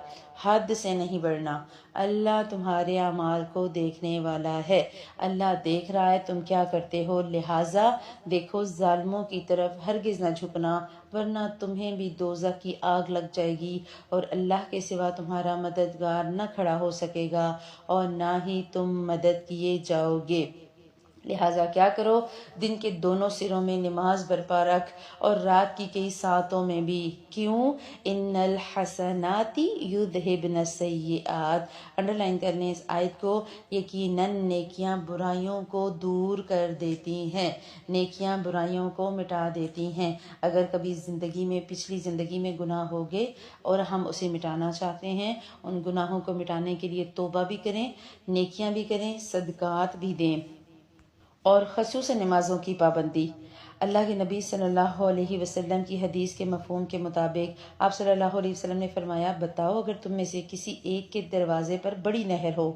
حد سے نہیں بڑھنا۔ اللہ تمہارے اعمال کو دیکھنے والا ہے، اللہ دیکھ رہا ہے تم کیا کرتے ہو، لہٰذا دیکھو ظالموں کی طرف ہرگز نہ جھکنا، ورنہ تمہیں بھی دوزخ کی آگ لگ جائے گی، اور اللہ کے سوا تمہارا مددگار نہ کھڑا ہو سکے گا، اور نہ ہی تم مدد کیے جاؤ گے۔ لہٰذا کیا کرو، دن کے دونوں سروں میں نماز برپا رکھ، اور رات کی کئی ساعتوں میں بھی۔ کیوں؟ ان الحسنات یذہبن السیئات، انڈرلائن کر لیں اس آیت کو۔ یقیناً نیکیاں برائیوں کو دور کر دیتی ہیں، نیکیاں برائیوں کو مٹا دیتی ہیں۔ اگر کبھی زندگی میں، پچھلی زندگی میں گناہ ہو گئے اور ہم اسے مٹانا چاہتے ہیں، ان گناہوں کو مٹانے کے لیے توبہ بھی کریں، نیکیاں بھی کریں، صدقات بھی دیں، اور خصوصاً نمازوں کی پابندی۔ اللہ کے نبی صلی اللہ علیہ وسلم کی حدیث کے مفہوم کے مطابق آپ صلی اللہ علیہ وسلم نے فرمایا، بتاؤ اگر تم میں سے کسی ایک کے دروازے پر بڑی نہر ہو،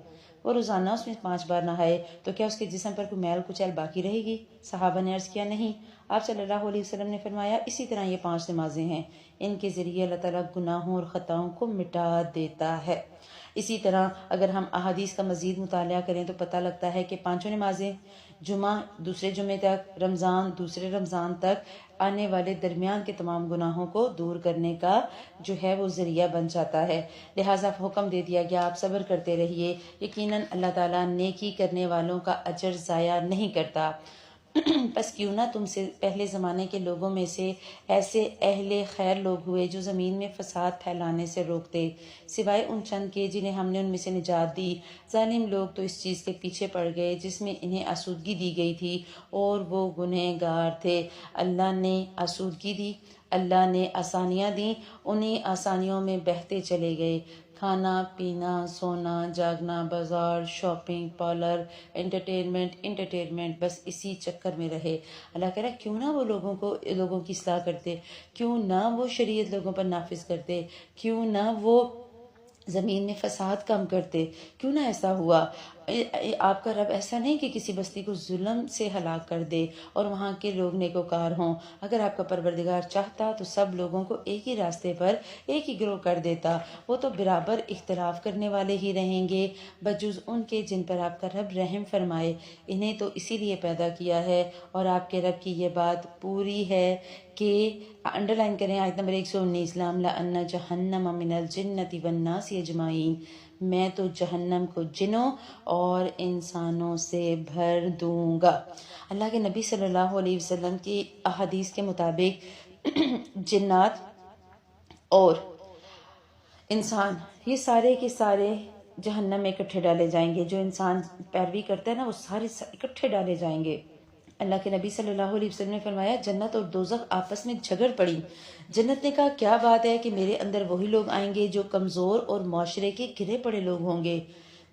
وہ روزانہ اس میں 5 بار نہائے، تو کیا اس کے جسم پر کوئی میل کچیل باقی رہے گی؟ صحابہ نے عرض کیا، نہیں۔ آپ صلی اللہ علیہ وسلم نے فرمایا، اسی طرح یہ 5 نمازیں ہیں، ان کے ذریعے اللہ تعالیٰ گناہوں اور خطاؤں کو مٹا دیتا ہے۔ اسی طرح اگر ہم احادیث کا مزید مطالعہ کریں تو پتہ لگتا ہے کہ 5 نمازیں، جمعہ دوسرے جمعے تک، رمضان دوسرے رمضان تک آنے والے درمیان کے تمام گناہوں کو دور کرنے کا جو ہے وہ ذریعہ بن جاتا ہے۔ لہٰذا حکم دے دیا گیا آپ صبر کرتے رہیے، یقیناً اللہ تعالیٰ نیکی کرنے والوں کا اجر ضائع نہیں کرتا۔ بس کیوں نہ تم سے پہلے زمانے کے لوگوں میں سے ایسے اہل خیر لوگ ہوئے جو زمین میں فساد پھیلانے سے روکتے، سوائے ان چند کے جنہیں ہم نے ان میں سے نجات دی۔ ظالم لوگ تو اس چیز کے پیچھے پڑ گئے جس میں انہیں آسودگی دی گئی تھی، اور وہ گنہگار تھے۔ اللہ نے آسودگی دی، اللہ نے آسانیاں دیں، انہیں آسانیوں میں بہتے چلے گئے۔ کھانا پینا، سونا جاگنا، بازار، شاپنگ، پارلر، انٹرٹینمنٹ، بس اسی چکر میں رہے۔ اللہ کہہ رہا ہے کیوں نہ وہ لوگوں کی اصلاح کرتے، کیوں نہ وہ شریعت لوگوں پر نافذ کرتے، کیوں نہ وہ زمین میں فساد کم کرتے، کیوں نہ ایسا ہوا۔ آپ کا رب ایسا نہیں کہ کسی بستی کو ظلم سے ہلاک کر دے اور وہاں کے لوگ نیکوکار ہوں۔ اگر آپ کا پروردگار چاہتا تو سب لوگوں کو ایک ہی راستے پر، ایک ہی گروہ کر دیتا۔ وہ تو برابر اختلاف کرنے والے ہی رہیں گے، بجز ان کے جن پر آپ کا رب رحم فرمائے۔ انہیں تو اسی لیے پیدا کیا ہے، اور آپ کے رب کی یہ بات پوری ہے کہ انڈرلائن کریں آیت نمبر 119، لَأَمْلَأَنَّ جَهَنَّمَ مِنَ الْجِنَّةِ وَالنَّاسِ أَجْمَعِينَ، میں تو جہنم کو جنوں اور انسانوں سے بھر دوں گا۔ اللہ کے نبی صلی اللہ علیہ وسلم کی احادیث کے مطابق جنات اور انسان، یہ سارے کے سارے جہنم میں اکٹھے ڈالے جائیں گے. جو انسان پیروی کرتا ہے نا وہ سارے اکٹھے ڈالے جائیں گے. اللہ کے نبی صلی اللہ علیہ وسلم نے فرمایا جنت اور دوزخ آپس میں جھگڑ پڑی. جنت نے کہا کیا بات ہے کہ میرے اندر وہی لوگ آئیں گے جو کمزور اور معاشرے کے گرے پڑے لوگ ہوں گے.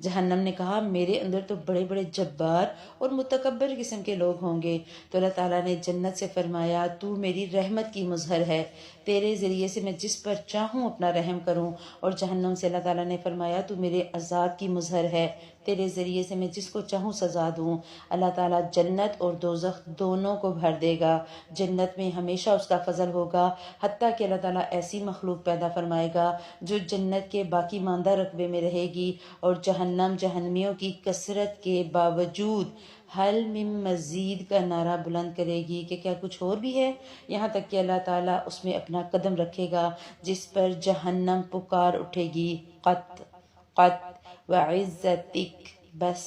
جہنم نے کہا میرے اندر تو بڑے بڑے جبار اور متکبر قسم کے لوگ ہوں گے. تو اللہ تعالیٰ نے جنت سے فرمایا تو میری رحمت کی مظہر ہے، تیرے ذریعے سے میں جس پر چاہوں اپنا رحم کروں. اور جہنم سے اللہ تعالیٰ نے فرمایا تو میرے عذاب کی مظہر ہے، تیرے ذریعے سے میں جس کو چاہوں سزا دوں. اللہ تعالیٰ جنت اور دوزخ دونوں کو بھر دے گا. جنت میں ہمیشہ اس کا فضل ہوگا، حتیٰ کہ اللہ تعالیٰ ایسی مخلوق پیدا فرمائے گا جو جنت کے باقی ماندہ رقبے میں رہے گی، اور جہنم جہنمیوں کی کثرت کے باوجود حل من مزید کا نعرہ بلند کرے گی کہ کیا کچھ اور بھی ہے، یہاں تک کہ اللہ تعالیٰ اس میں اپنا قدم رکھے گا جس پر جہنم پکار اٹھے گی قط قط وعزتک، بس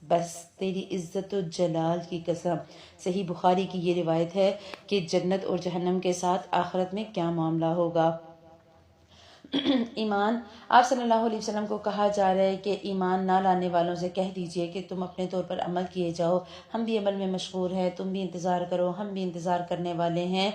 بس تیری عزت و جلال کی قسم. صحیح بخاری کی یہ روایت ہے کہ جنت اور جہنم کے ساتھ آخرت میں کیا معاملہ ہوگا. ایمان، آپ صلی اللہ علیہ وسلم کو کہا جا رہا ہے کہ ایمان نہ لانے والوں سے کہہ دیجئے کہ تم اپنے طور پر عمل کیے جاؤ، ہم بھی عمل میں مشغول ہیں، تم بھی انتظار کرو، ہم بھی انتظار کرنے والے ہیں.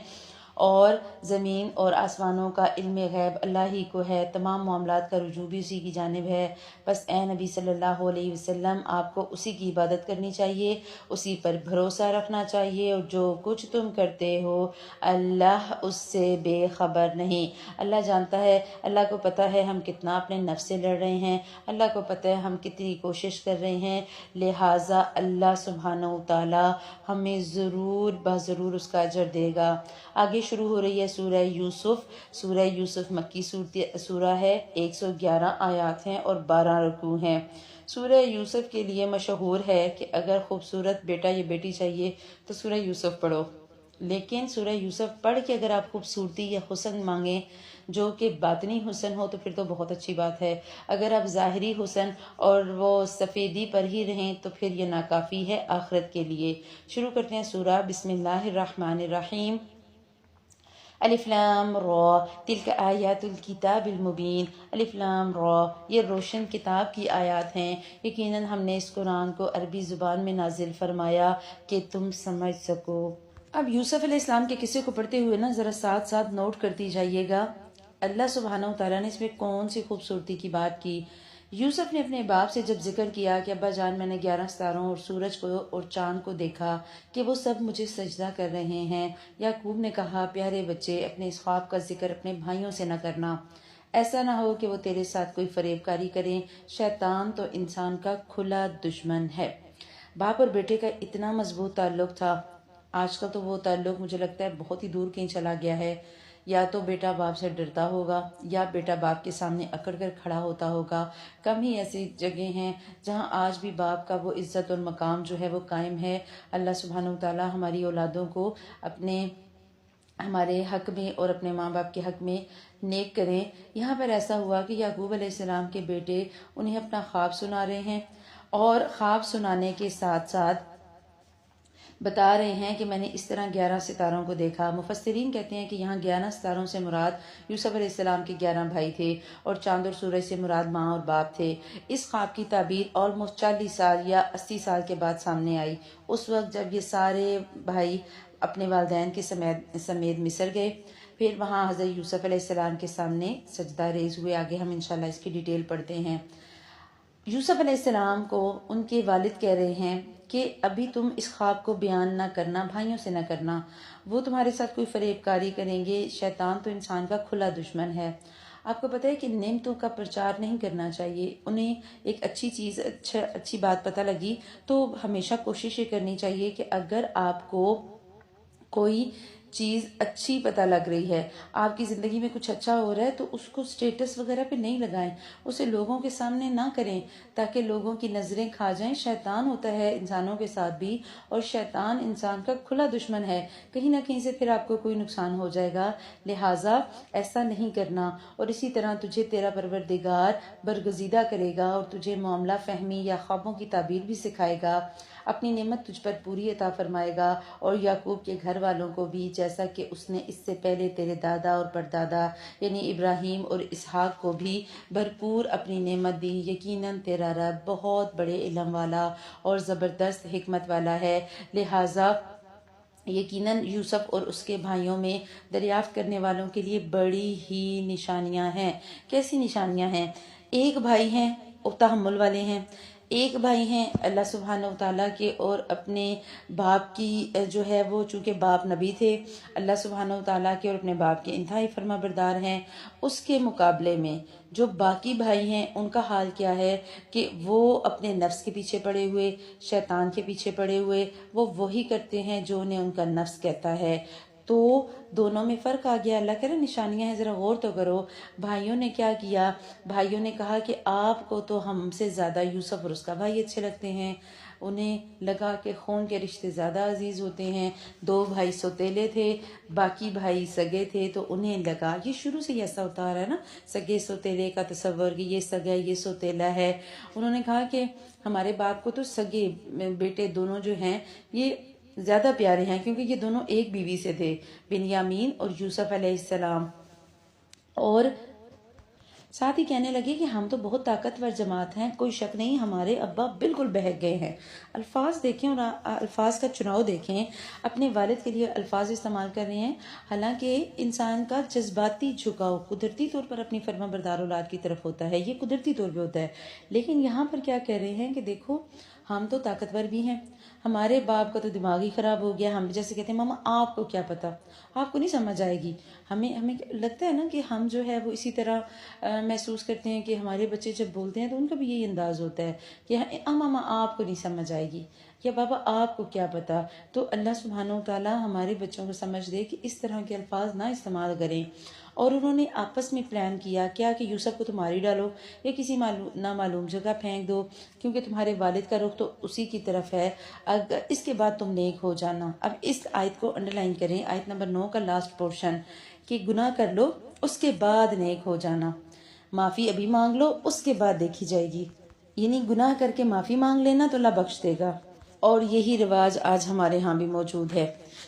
اور زمین اور آسمانوں کا علم غیب اللہ ہی کو ہے، تمام معاملات کا رجوع بھی اسی کی جانب ہے. بس اے نبی صلی اللہ علیہ وسلم آپ کو اسی کی عبادت کرنی چاہیے، اسی پر بھروسہ رکھنا چاہیے، اور جو کچھ تم کرتے ہو اللہ اس سے بے خبر نہیں. اللہ جانتا ہے، اللہ کو پتہ ہے ہم کتنا اپنے نفس سے لڑ رہے ہیں، اللہ کو پتہ ہے ہم کتنی کوشش کر رہے ہیں، لہٰذا اللہ سبحانہ وتعالی ہمیں ضرور بضرور اس کا اجر دے گا. آگے شروع ہو رہی ہے سورہ یوسف. سورہ یوسف مکی سورہ ہے، 111 آیات ہیں اور 12 رکوع ہیں. سورہ یوسف کے لیے مشہور ہے کہ اگر خوبصورت بیٹا یا بیٹی چاہیے تو سورہ یوسف پڑھو، لیکن سورہ یوسف پڑھ کے اگر آپ خوبصورتی یا حسن مانگیں جو کہ باطنی حسن ہو تو پھر تو بہت اچھی بات ہے. اگر آپ ظاہری حسن اور وہ سفیدی پر ہی رہیں تو پھر یہ ناکافی ہے آخرت کے لیے. شروع کرتے ہیں سورہ. بسم اللہ الرحمن الرحیم. الف لام را تلک آیات الکتاب المبین. الف لام را، یہ روشن کتاب کی آیات ہیں، یقیناً ہم نے اس قرآن کو عربی زبان میں نازل فرمایا کہ تم سمجھ سکو. اب یوسف علیہ السلام کے قصے کو پڑھتے ہوئے نا ذرا ساتھ ساتھ نوٹ کرتی جائیے گا اللہ سبحانہ وتعالیٰ نے اس میں کون سی خوبصورتی کی بات کی. یوسف نے اپنے باپ سے جب ذکر کیا کہ ابا جان میں نے 11 ستاروں اور سورج کو اور چاند کو دیکھا کہ وہ سب مجھے سجدہ کر رہے ہیں. یعقوب نے کہا پیارے بچے اپنے اس خواب کا ذکر اپنے بھائیوں سے نہ کرنا، ایسا نہ ہو کہ وہ تیرے ساتھ کوئی فریب کاری کریں، شیطان تو انسان کا کھلا دشمن ہے. باپ اور بیٹے کا اتنا مضبوط تعلق تھا، آج کل تو وہ تعلق مجھے لگتا ہے بہت ہی دور کہیں چلا گیا ہے. یا تو بیٹا باپ سے ڈرتا ہوگا یا بیٹا باپ کے سامنے اکڑ کر کھڑا ہوتا ہوگا. کم ہی ایسی جگہ ہیں جہاں آج بھی باپ کا وہ عزت اور مقام جو ہے وہ قائم ہے. اللہ سبحانہ وتعالی ہماری اولادوں کو ہمارے حق میں اور اپنے ماں باپ کے حق میں نیک کریں. یہاں پر ایسا ہوا کہ یعقوب علیہ السلام کے بیٹے انہیں اپنا خواب سنا رہے ہیں، اور خواب سنانے کے ساتھ ساتھ بتا رہے ہیں کہ میں نے اس طرح 11 ستاروں کو دیکھا. مفسرین کہتے ہیں کہ یہاں 11 ستاروں سے مراد یوسف علیہ السلام کے 11 بھائی تھے، اور چاند اور سورج سے مراد ماں اور باپ تھے. اس خواب کی تعبیر آلموسٹ 40 سال یا 80 سال کے بعد سامنے آئی، اس وقت جب یہ سارے بھائی اپنے والدین کے سمیت مصر گئے. پھر وہاں حضرت یوسف علیہ السلام کے سامنے سجدہ ریز ہوئے. آگے ہم انشاءاللہ اس کی ڈیٹیل پڑھتے ہیں. یوسف علیہ السلام کو ان کے والد کہہ رہے ہیں کہ ابھی تم اس خواب کو بیان نہ کرنا، بھائیوں سے نہ کرنا، وہ تمہارے ساتھ کوئی فریب کاری کریں گے، شیطان تو انسان کا کھلا دشمن ہے. آپ کو پتہ ہے کہ نعمتوں کا پرچار نہیں کرنا چاہیے. انہیں ایک اچھی چیز اچھی بات پتہ لگی تو ہمیشہ کوشش یہ کرنی چاہیے کہ اگر آپ کو کوئی چیز اچھی پتہ لگ رہی ہے، آپ کی زندگی میں کچھ اچھا ہو رہا ہے، تو اس کو سٹیٹس وغیرہ پہ نہیں لگائیں، اسے لوگوں کے سامنے نہ کریں تاکہ لوگوں کی نظریں کھا جائیں. شیطان ہوتا ہے انسانوں کے ساتھ بھی، اور شیطان انسان کا کھلا دشمن ہے، کہیں نہ کہیں سے پھر آپ کو کوئی نقصان ہو جائے گا. لہٰذا ایسا نہیں کرنا. اور اسی طرح تجھے تیرا پروردگار برگزیدہ کرے گا اور تجھے معاملہ فہمی یا خوابوں کی تعبیر بھی سکھائے گا، اپنی نعمت تجھ پر پوری عطا فرمائے گا. اور یعقوب کے گھر والوں کو بھی جیسا کہ اس نے اس سے پہلے تیرے دادا اور پردادا یعنی ابراہیم اور اسحاق کو بھی بھرپور اپنی نعمت دی۔ یقیناً تیرا رب بہت بڑے علم والا اور زبردست حکمت والا ہے، لہٰذا یقیناً یوسف اور اس کے بھائیوں میں دریافت کرنے والوں کے لیے بڑی ہی نشانیاں ہیں۔ کیسی نشانیاں ہیں؟ ایک بھائی ہیں وہ تحمل والے ہیں، ایک بھائی ہیں اللہ سبحانہ و تعالیٰ کے اور اپنے باپ کی جو ہے وہ چونکہ باپ نبی تھے، اللہ سبحانہ و تعالیٰ کے اور اپنے باپ کے انتہائی فرما بردار ہیں۔ اس کے مقابلے میں جو باقی بھائی ہیں ان کا حال کیا ہے کہ وہ اپنے نفس کے پیچھے پڑے ہوئے، شیطان کے پیچھے پڑے ہوئے، وہ وہی کرتے ہیں جو انہیں ان کا نفس کہتا ہے۔ تو دونوں میں فرق آ گیا۔ اللہ کہہ رہے نشانیاں ہیں، ذرا غور تو کرو۔ بھائیوں نے کیا کیا؟ بھائیوں نے کہا کہ آپ کو تو ہم سے زیادہ یوسف اور اس کا بھائی اچھے لگتے ہیں۔ انہیں لگا کہ خون کے رشتے زیادہ عزیز ہوتے ہیں۔ دو بھائی سوتیلے تھے، باقی بھائی سگے تھے، تو انہیں لگا، یہ شروع سے ہی ایسا ہوتا آ رہا ہے نا، سگے سوتیلے کا تصور کہ یہ سگا ہے یہ سوتیلا ہے۔ انہوں نے کہا کہ ہمارے باپ کو تو سگے بیٹے دونوں جو ہیں یہ زیادہ پیارے ہیں، کیونکہ یہ دونوں ایک بیوی سے تھے، بنیامین اور یوسف علیہ السلام۔ اور ساتھ ہی کہنے لگے کہ ہم تو بہت طاقتور جماعت ہیں، کوئی شک نہیں ہمارے ابا بالکل بہک گئے ہیں۔ الفاظ دیکھیں اور الفاظ کا چناؤ دیکھیں، اپنے والد کے لیے الفاظ استعمال کر رہے ہیں، حالانکہ انسان کا جذباتی جھکاؤ قدرتی طور پر اپنی فرما بردار اولاد کی طرف ہوتا ہے، یہ قدرتی طور پہ ہوتا ہے، لیکن یہاں پر کیا کہہ رہے ہیں کہ دیکھو ہم تو طاقتور بھی ہیں، ہمارے باپ کا تو دماغ ہی خراب ہو گیا، ہم جیسے کہتے ہیں ماما آپ کو کیا پتا، آپ کو نہیں سمجھ آئے گی۔ ہمیں لگتا ہے نا کہ ہم جو ہے وہ اسی طرح محسوس کرتے ہیں کہ ہمارے بچے جب بولتے ہیں تو ان کا بھی یہی انداز ہوتا ہے کہ ماما آپ کو نہیں سمجھ آئے گی، یا بابا آپ کو کیا پتا۔ تو اللہ سبحانہ و تعالیٰ ہمارے بچوں کو سمجھ دے کہ اس طرح کے الفاظ نہ استعمال کریں۔ اور انہوں نے آپس میں پلان کیا کیا کہ یوسف کو تم مار ہی ڈالو یا کسی نامعلوم جگہ پھینک دو، کیونکہ تمہارے والد کا رخ تو اسی کی طرف ہے، اگر اس کے بعد تم نیک ہو جانا۔ اب اس آیت کو انڈرلائن کریں، آیت نمبر 9 کا لاسٹ پورشن، کہ گناہ کر لو اس کے بعد نیک ہو جانا، معافی ابھی مانگ لو اس کے بعد دیکھی جائے گی، یعنی گناہ کر کے معافی مانگ لینا تو اللہ بخش دے گا۔ اور یہی رواج آج ہمارے ہاں بھی موجود ہے،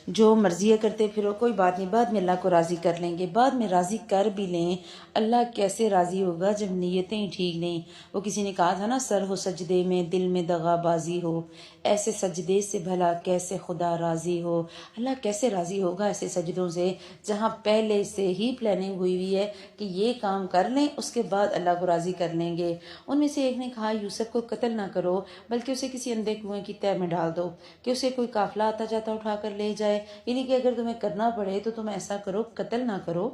جو مرضی کرتے پھرو کوئی بات نہیں، بعد میں اللہ کو راضی کر لیں گے، بعد میں راضی کر بھی لیں، اللہ کیسے راضی ہوگا جب نیتیں ہی ٹھیک نہیں۔ وہ کسی نے کہا تھا نا، سر ہو سجدے میں دل میں دغا بازی ہو، ایسے سجدے سے بھلا کیسے خدا راضی ہو۔ اللہ کیسے راضی ہوگا ایسے سجدوں سے جہاں پہلے سے ہی پلاننگ ہوئی ہوئی ہے کہ یہ کام کر لیں اس کے بعد اللہ کو راضی کر لیں گے۔ ان میں سے ایک نے کہا یوسف کو قتل نہ کرو بلکہ اسے کسی اندھے کنویں کی تہہ میں ڈال دو کہ اسے کوئی قافلہ آتا جاتا اٹھا کر لے جائے، یعنی کہ اگر تمہیں کرنا پڑے تو تم ایسا کرو، قتل نہ کرو،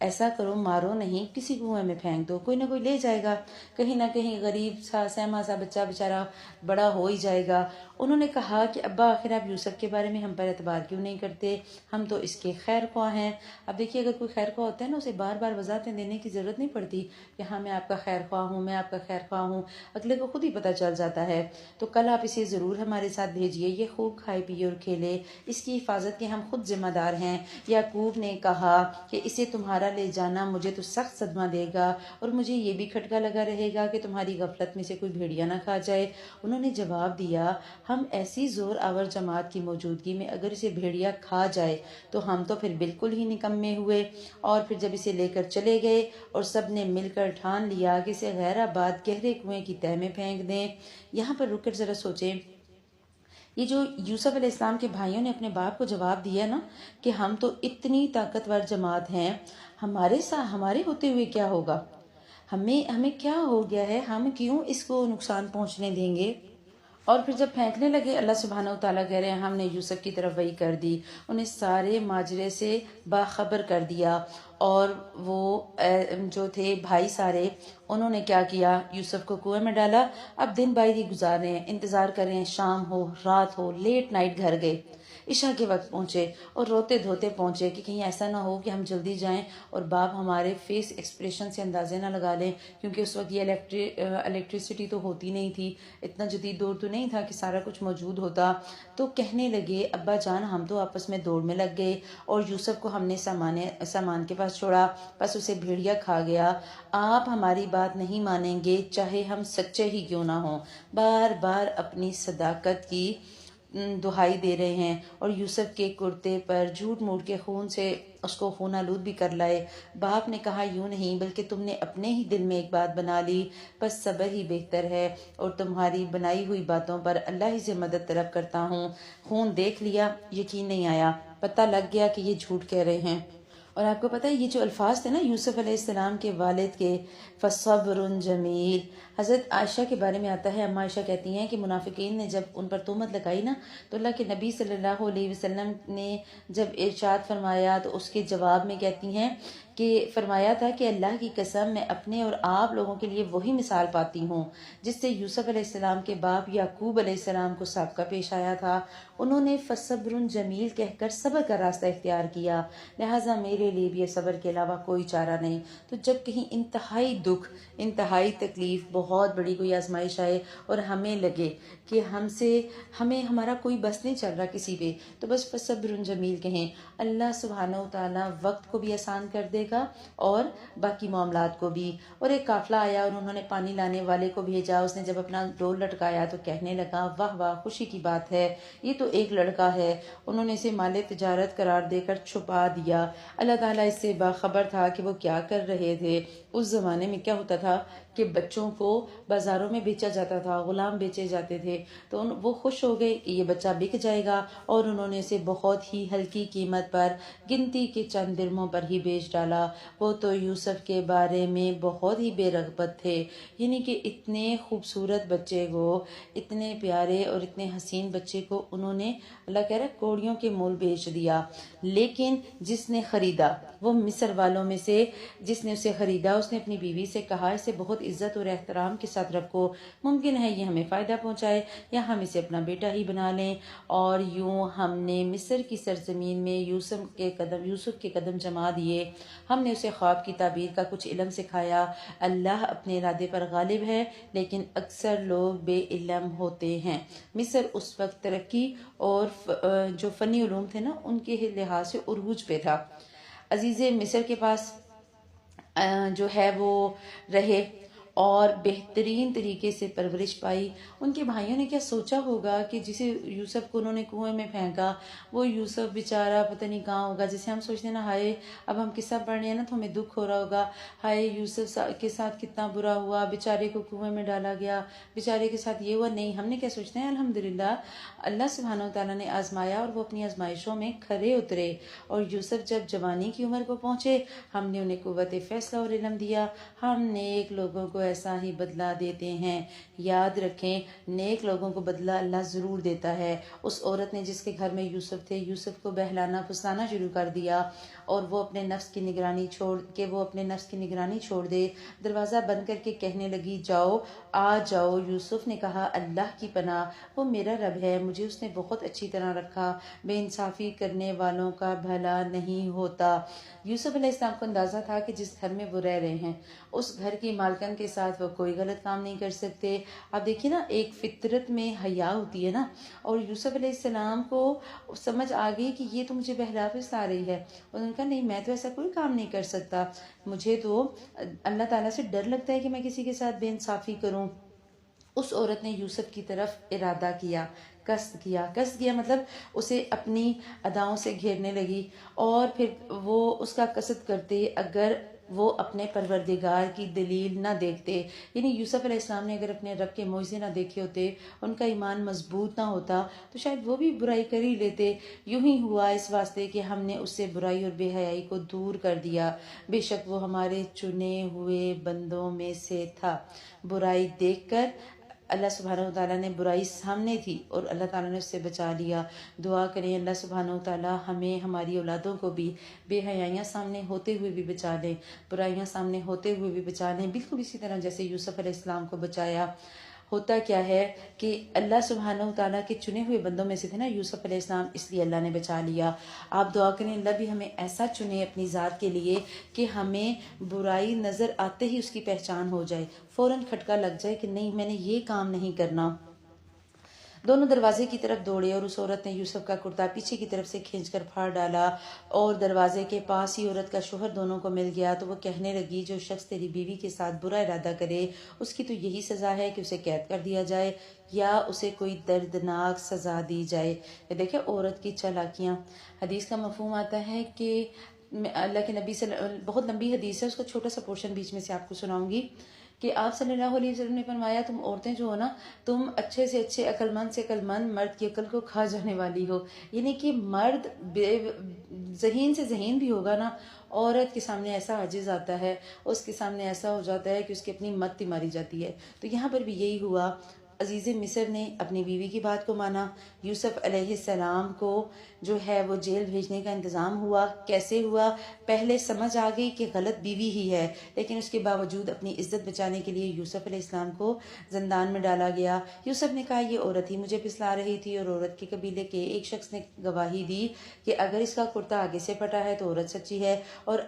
ایسا کرو مارو نہیں، کسی کنویں میں پھینک دو، کوئی نہ کوئی لے جائے گا، کہیں نہ کہیں غریب سا سہما سا بچہ بیچارہ بڑا ہو ہی جائے گا۔ انہوں نے کہا کہ ابا آخر آپ یوسف کے بارے میں ہم پر اعتبار کیوں نہیں کرتے، ہم تو اس کے خیر خواہ ہیں۔ اب دیکھیے اگر کوئی خیر خواہ ہوتا ہے نا، اسے بار بار وضاحتیں دینے کی ضرورت نہیں پڑتی کہ ہاں میں آپ کا خیر خواہ ہوں، میں آپ کا خیر خواہ ہوں، اگلے کو خود ہی پتہ چل جاتا ہے۔ تو کل آپ اسے ضرور ہمارے ساتھ بھیجیے، یہ خوب کھائے پیے اور کھیلے، اس کی حفاظت کے ہم خود ذمہ دار ہیں۔ یعقوب نے کہا کہ اسے تمہارا لے جانا مجھے تو سخت صدمہ دے گا، اور مجھے یہ بھی کھٹکا لگا رہے گا کہ تمہاری غفلت میں سے کوئی بھیڑیا نہ کھا جائے۔ انہوں نے جواب دیا، ہم ایسی زور آور جماعت کی موجودگی میں اگر اسے بھیڑیا کھا جائے تو ہم تو پھر بالکل ہی نکمے ہوئے۔ اور پھر جب اسے لے کر چلے گئے اور سب نے مل کر ٹھان لیا کہ اسے غیر آباد گہرے کنویں کی تہہ میں پھینک دیں۔ یہاں پر رک کر ذرا سوچیں، یہ جو یوسف علیہ السلام کے بھائیوں نے اپنے باپ کو جواب دیا نا کہ ہم تو اتنی طاقتور جماعت ہیں، ہمارے ہوتے ہوئے کیا ہوگا، ہمیں کیا ہو گیا ہے، ہم کیوں اس کو نقصان پہنچنے دیں گے۔ اور پھر جب پھینکنے لگے اللہ سبحانہ و تعالیٰ کہہ رہے ہیں ہم نے یوسف کی طرف وحی کر دی، انہیں سارے ماجرے سے باخبر کر دیا، اور وہ جو تھے بھائی سارے، انہوں نے کیا کیا، یوسف کو کنویں میں ڈالا۔ اب دن بائی گزار رہے ہیں، انتظار کر رہے ہیں، شام ہو رات ہو، لیٹ نائٹ گھر گئے، عشاء کے وقت پہنچے اور روتے دھوتے پہنچے کہ کہیں ایسا نہ ہو کہ ہم جلدی جائیں اور باپ ہمارے فیس ایکسپریشن سے اندازے نہ لگا لیں، کیونکہ اس وقت یہ الیکٹریسٹی تو ہوتی نہیں تھی، اتنا جدید دور تو نہیں تھا کہ سارا کچھ موجود ہوتا۔ تو کہنے لگے ابا جان ہم تو آپس میں دوڑ میں لگ گئے اور یوسف کو ہم نے سامان کے پاس چھوڑا، بس اسے بھیڑیا کھا گیا، آپ ہماری بات نہیں مانیں گے چاہے ہم سچے ہی کیوں نہ ہوں۔ بار بار اپنی صداقت کی دہائی دے رہے ہیں اور یوسف کے کرتے پر جھوٹ موٹ کے خون سے اس کو خون آلود بھی کر لائے۔ باپ نے کہا یوں نہیں بلکہ تم نے اپنے ہی دل میں ایک بات بنا لی، بس صبر ہی بہتر ہے، اور تمہاری بنائی ہوئی باتوں پر اللہ ہی سے مدد طلب کرتا ہوں۔ خون دیکھ لیا، یقین نہیں آیا، پتہ لگ گیا کہ یہ جھوٹ کہہ رہے ہیں۔ اور آپ کو پتہ ہے یہ جو الفاظ تھے نا یوسف علیہ السلام کے والد کے، فصبر جمیل، حضرت عائشہ کے بارے میں آتا ہے، اما عائشہ کہتی ہیں کہ منافقین نے جب ان پر تہمت لگائی نا، تو اللہ کے نبی صلی اللہ علیہ وسلم نے جب ارشاد فرمایا تو اس کے جواب میں کہتی ہیں کہ فرمایا تھا کہ اللہ کی قسم میں اپنے اور آپ لوگوں کے لیے وہی مثال پاتی ہوں جس سے یوسف علیہ السلام کے باپ یعقوب علیہ السلام کو سابقہ پیش آیا تھا۔ انہوں نے فصبر جمیل کہہ کر صبر کا راستہ اختیار کیا، لہٰذا میرے لیے بھی صبر کے علاوہ کوئی چارہ نہیں۔ تو جب کہیں انتہائی دکھ، انتہائی تکلیف، بہت بڑی کوئی آزمائش آئے اور ہمیں لگے کہ ہمیں ہمارا کوئی بس نہیں چل رہا کسی پہ، تو بس فصبر جمیل کہیں، اللہ سبحانہ و تعالیٰ وقت کو بھی آسان کر دے گا اور باقی معاملات کو بھی۔ اور ایک قافلہ آیا اور انہوں نے پانی لانے والے کو بھیجا، اس نے جب اپنا ڈول لٹکایا تو کہنے لگا واہ واہ خوشی کی بات ہے، یہ تو ایک لڑکا ہے۔ انہوں نے اسے مال تجارت قرار دے کر چھپا دیا۔ اللہ تعالیٰ اس سے باخبر تھا کہ وہ کیا کر رہے تھے۔ اس زمانے میں کیا ہوتا تھا کہ بچوں کو بازاروں میں بیچا جاتا تھا، غلام بیچے جاتے تھے، تو وہ خوش ہو گئے کہ یہ بچہ بک جائے گا، اور انہوں نے اسے بہت ہی ہلکی قیمت پر، گنتی کے چند درموں پر ہی بیچ ڈالا۔ وہ تو یوسف کے بارے میں بہت ہی بے رغبت تھے، یعنی کہ اتنے خوبصورت بچے کو، اتنے پیارے اور اتنے حسین بچے کو انہوں نے، اللہ کہہ رہا ہے، کوڑیوں کے مول بیچ دیا۔ لیکن جس نے خریدا، وہ مصر والوں میں سے جس نے اسے خریدا، اس نے اپنی بیوی سے کہا اسے بہت عزت اور احترام کے ساتھ رکھو، ممکن ہے یہ ہمیں فائدہ پہنچائے یا ہم اسے اپنا بیٹا ہی بنا لیں۔ اور یوں ہم نے مصر کی سرزمین میں یوسف کے قدم جما دیے، ہم نے اسے خواب کی تعبیر کا کچھ علم سکھایا۔ اللہ اپنے ارادے پر غالب ہے، لیکن اکثر لوگ بے علم ہوتے ہیں۔ مصر اس وقت ترقی اور جو فنی علوم تھے نا ان کے لحاظ سے عروج پہ تھا۔ عزیز مصر کے پاس جو ہے وہ رہے اور بہترین طریقے سے پرورش پائی۔ ان کے بھائیوں نے کیا سوچا ہوگا کہ جسے یوسف کو انہوں نے کنویں میں پھینکا، وہ یوسف بیچارہ پتہ نہیں کہاں ہوگا۔ جیسے ہم سوچتے ہیں نا، ہائے اب ہم قصہ پڑھ رہے ہیں نا تو ہمیں دکھ ہو رہا ہوگا، ہائے یوسف کے ساتھ کتنا برا ہوا، بیچارے کو کنویں میں ڈالا گیا، بیچارے کے ساتھ یہ ہوا۔ نہیں، ہم نے کیا سوچتے ہیں، الحمدللہ اللہ سبحانہ و تعالیٰ نے آزمایا اور وہ اپنی آزمائشوں میں کھرے اترے، اور یوسف جب جوانی کی عمر کو پہنچے، ہم نے انہیں قوت فیصلہ اور علم دیا۔ ہم نیک لوگوں کو ایسا ہی بدلہ دیتے ہیں، یاد رکھیں نیک لوگوں کو بدلہ اللہ ضرور دیتا ہے۔ اس عورت نے جس کے گھر میں یوسف تھے، یوسف کو بہلانا پھسلانا شروع کر دیا، اور وہ اپنے نفس کی نگرانی چھوڑ دے، دروازہ بند کر کے کہنے لگی جاؤ آ جاؤ۔ یوسف نے کہا اللہ کی پناہ، وہ میرا رب ہے، مجھے اس نے بہت اچھی طرح رکھا، بے انصافی کرنے والوں کا بھلا نہیں ہوتا۔ یوسف علیہ السلام کو اندازہ تھا کہ جس گھر میں وہ رہ رہے ہیں، اس گھر کی مالکن کے ساتھ وہ کوئی غلط کام نہیں کر سکتے۔ آپ دیکھیے نا، ایک فطرت میں حیا ہوتی ہے نا، اور یوسف علیہ السلام کو سمجھ آ گئی کہ یہ تو مجھے بہلا پھسلا رہی ہے، اور ان کا نہیں، میں تو ایسا کوئی کام نہیں کر سکتا، مجھے تو اللہ تعالیٰ سے ڈر لگتا ہے کہ میں کسی کے ساتھ بے انصافی کروں۔ اس عورت نے یوسف کی طرف ارادہ کیا، قصد کیا مطلب اسے اپنی اداؤں سے گھیرنے لگی، اور پھر وہ اس کا قصد کرتے اگر وہ اپنے پروردگار کی دلیل نہ دیکھتے، یعنی یوسف علیہ السلام نے اگر اپنے رب کے معجزے نہ دیکھے ہوتے، ان کا ایمان مضبوط نہ ہوتا، تو شاید وہ بھی برائی کر ہی لیتے۔ یوں ہی ہوا اس واسطے کہ ہم نے اس سے برائی اور بے حیائی کو دور کر دیا، بے شک وہ ہمارے چنے ہوئے بندوں میں سے تھا۔ برائی دیکھ کر اللہ سبحانہ و تعالیٰ نے، برائی سامنے تھی اور اللہ تعالیٰ نے اس سے بچا لیا۔ دعا کریں اللہ سبحانہ و تعالیٰ ہمیں، ہماری اولادوں کو بھی بے حیائیاں سامنے ہوتے ہوئے بھی بچا لیں، برائیاں سامنے ہوتے ہوئے بھی بچا لیں، بالکل اسی طرح جیسے یوسف علیہ السلام کو بچایا۔ ہوتا کیا ہے کہ اللہ سبحانہ و تعالیٰ کے چنے ہوئے بندوں میں سے تھے نا یوسف علیہ السلام، اس لیے اللہ نے بچا لیا۔ آپ دعا کریں اللہ بھی ہمیں ایسا چنے اپنی ذات کے لیے کہ ہمیں برائی نظر آتے ہی اس کی پہچان ہو جائے، فوراً کھٹکا لگ جائے کہ نہیں، میں نے یہ کام نہیں کرنا۔ دونوں دروازے کی طرف دوڑے اور اس عورت نے یوسف کا کرتا پیچھے کی طرف سے کھینچ کر پھاڑ ڈالا، اور دروازے کے پاس ہی عورت کا شوہر دونوں کو مل گیا۔ تو وہ کہنے لگی، جو شخص تیری بیوی کے ساتھ برا ارادہ کرے اس کی تو یہی سزا ہے کہ اسے قید کر دیا جائے یا اسے کوئی دردناک سزا دی جائے۔ یہ دیکھیں عورت کی چالاکیاں۔ حدیث کا مفہوم آتا ہے کہ اللہ کے نبی بہت لمبی حدیث ہے، اس کا چھوٹا سا پورشن بیچ میں سے آپ کو سناؤں گی کہ آپ صلی اللہ علیہ وسلم نے فرمایا، تم عورتیں جو ہو نا، تم اچھے سے اچھے عقل مند سے عقل مند مرد کی عقل کو کھا جانے والی ہو۔ یعنی کہ مرد ذہین سے ذہین بھی ہوگا نا، عورت کے سامنے ایسا عاجز آتا ہے، اس کے سامنے ایسا ہو جاتا ہے کہ اس کی اپنی مت ماری جاتی ہے۔ تو یہاں پر بھی یہی ہوا، عزیز مصر نے اپنی بیوی کی بات کو مانا، یوسف علیہ السلام کو جو ہے وہ جیل بھیجنے کا انتظام ہوا۔ کیسے ہوا؟ پہلے سمجھ آ گئی کہ غلط بیوی ہی ہے، لیکن اس کے باوجود اپنی عزت بچانے کے لیے یوسف علیہ السلام کو زندان میں ڈالا گیا۔ یوسف نے کہا یہ عورت ہی مجھے پسلا رہی تھی، اور عورت کے قبیلے کے ایک شخص نے گواہی دی کہ اگر اس کا کرتا آگے سے پھٹا ہے تو عورت سچی ہے، اور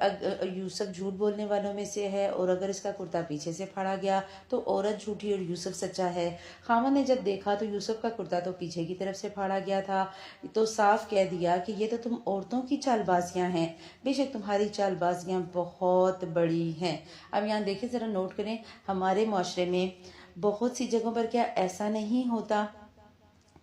یوسف جھوٹ بولنے والوں میں سے ہے، اور اگر اس کا کرتا پیچھے سے پھاڑا گیا تو عورت جھوٹی اور یوسف سچا ہے۔ خاوند نے جب دیکھا تو یوسف کا کرتا تو پیچھے کی طرف سے پھاڑا گیا تھا، تو صاف کہہ دیا کہ یہ تو تم عورتوں کی چال بازیاں ہیں، بے شک تمہاری چال بازیاں بہت بڑی ہیں۔ اب یہاں دیکھیں، ذرا نوٹ کریں، ہمارے معاشرے میں بہت سی جگہوں پر کیا ایسا نہیں ہوتا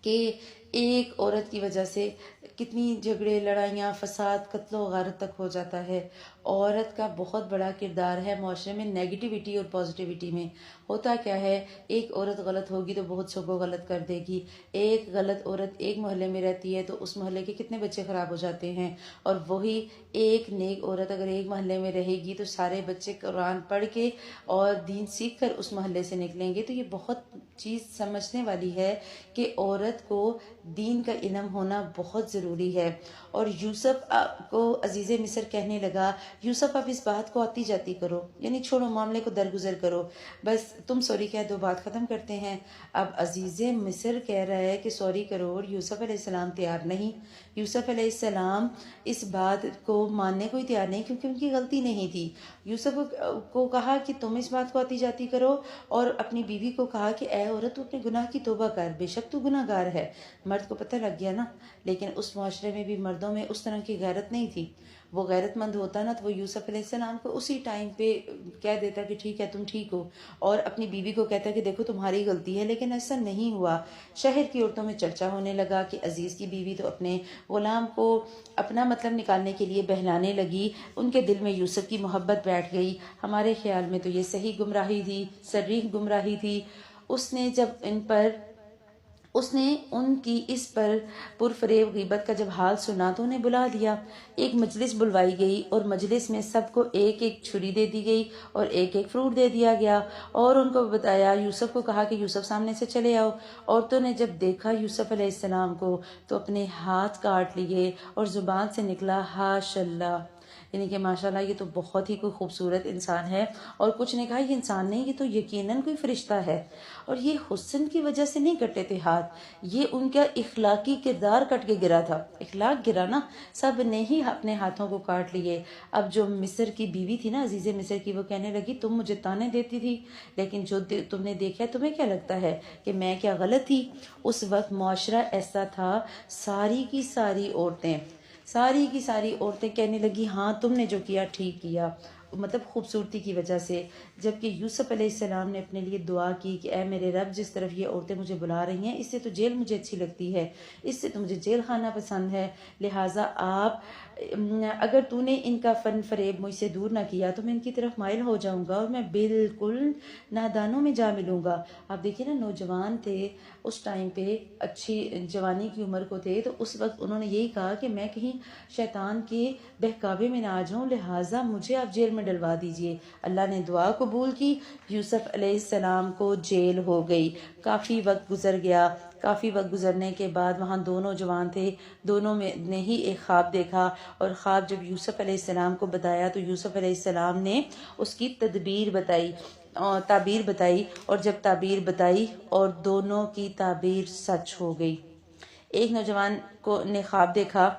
کہ ایک عورت کی وجہ سے کتنی جھگڑے، لڑائیاں، فساد، قتل و غارت تک ہو جاتا ہے۔ عورت کا بہت بڑا کردار ہے معاشرے میں، نیگیٹیوٹی اور پازیٹیوٹی میں۔ ہوتا کیا ہے، ایک عورت غلط ہوگی تو بہت سو کو غلط کر دے گی۔ ایک غلط عورت ایک محلے میں رہتی ہے تو اس محلے کے کتنے بچے خراب ہو جاتے ہیں، اور وہی ایک نیک عورت اگر ایک محلے میں رہے گی تو سارے بچے قرآن پڑھ کے اور دین سیکھ کر اس محلے سے نکلیں گے۔ تو یہ بہت چیز سمجھنے والی ہے کہ عورت کو دین کا علم ہونا بہت ضروری ہے۔ اور یوسف کو عزیز مصر کہنے لگا، یوسف اب اس بات کو آتی جاتی کرو، یعنی چھوڑو، معاملے کو درگزر کرو، بس تم سوری کہہ دو، بات ختم کرتے ہیں۔ اب عزیز مصر کہہ رہا ہے کہ سوری کرو، اور یوسف علیہ السلام تیار نہیں۔ یوسف علیہ السلام اس بات کو ماننے کو ہی تیار نہیں، کیونکہ ان کی غلطی نہیں تھی۔ یوسف کو کہا کہ تم اس بات کو آتی جاتی کرو، اور اپنی بیوی کو کہا کہ اے عورت تو اپنے گناہ کی توبہ کر، بے شک تو گناہ گار ہے۔ مرد کو پتہ لگ گیا نا، لیکن اس معاشرے میں بھی مردوں میں اس طرح کی غیرت نہیں تھی۔ وہ غیرت مند ہوتا نا تو وہ یوسف علیہ السلام کو اسی ٹائم پہ کہہ دیتا کہ ٹھیک ہے تم ٹھیک ہو، اور اپنی بیوی کو کہتا کہ دیکھو تمہاری غلطی ہے، لیکن ایسا نہیں ہوا۔ شہر کی عورتوں میں چرچا ہونے لگا کہ عزیز کی بیوی تو اپنے غلام کو اپنا مطلب نکالنے کے لیے بہلانے لگی، ان کے دل میں یوسف کی محبت بیٹھ گئی۔ ہمارے خیال میں تو یہ صحیح گمراہی تھی، صریح گمراہی تھی۔ اس نے ان کی اس پر پرفریب غیبت کا جب حال سنا تو انہیں بلا لیا۔ ایک مجلس بلوائی گئی، اور مجلس میں سب کو ایک ایک چھری دے دی گئی اور ایک ایک فروٹ دے دیا گیا، اور ان کو بتایا، یوسف کو کہا کہ یوسف سامنے سے چلے آؤ۔ عورتوں نے جب دیکھا یوسف علیہ السلام کو تو اپنے ہاتھ کاٹ لیے، اور زبان سے نکلا ہاش اللہ، یعنی کہ ماشاءاللہ یہ تو بہت ہی کوئی خوبصورت انسان ہے، اور کچھ نے کہا یہ انسان نہیں، یہ تو یقیناً کوئی فرشتہ ہے۔ اور یہ حسن کی وجہ سے نہیں کٹے تھے ہاتھ، یہ ان کا اخلاقی کردار کٹ کے گرا تھا، اخلاق گرا نا، سب نے ہی اپنے ہاتھوں کو کاٹ لیے۔ اب جو مصر کی بیوی تھی نا، عزیز مصر کی، وہ کہنے لگی تم مجھے تانے دیتی تھی، لیکن جو تم نے دیکھا تمہیں کیا لگتا ہے کہ میں کیا غلط تھی؟ اس وقت معاشرہ ایسا تھا، ساری کی ساری عورتیں کہنے لگی ہاں تم نے جو کیا ٹھیک کیا، مطلب خوبصورتی کی وجہ سے۔ جبکہ یوسف علیہ السلام نے اپنے لیے دعا کی کہ اے میرے رب، جس طرف یہ عورتیں مجھے بلا رہی ہیں، اس سے تو جیل مجھے اچھی لگتی ہے، اس سے تو مجھے جیل خانہ پسند ہے، لہٰذا آپ اگر تو نے ان کا فن فریب مجھ سے دور نہ کیا تو میں ان کی طرف مائل ہو جاؤں گا، اور میں بالکل نادانوں میں جا ملوں گا۔ آپ دیکھیں نا، نوجوان تھے اس ٹائم پہ، اچھی جوانی کی عمر کو تھے، تو اس وقت انہوں نے یہی کہا کہ میں کہیں شیطان کے بہکاوے میں نہ آ جاؤں، لہٰذا مجھے آپ جیل میں ڈلوا دیجئے۔ اللہ نے دعا قبول کی، یوسف علیہ السلام کو جیل ہو گئی۔ کافی وقت گزر گیا، کافی وقت گزرنے کے بعد وہاں دونوں جوان تھے، دونوں میں نے ہی ایک خواب دیکھا، اور خواب جب یوسف علیہ السلام کو بتایا تو یوسف علیہ السلام نے اس کی تعبیر بتائی، اور جب تعبیر بتائی اور دونوں کی تعبیر سچ ہو گئی۔ ایک نوجوان نے خواب دیکھا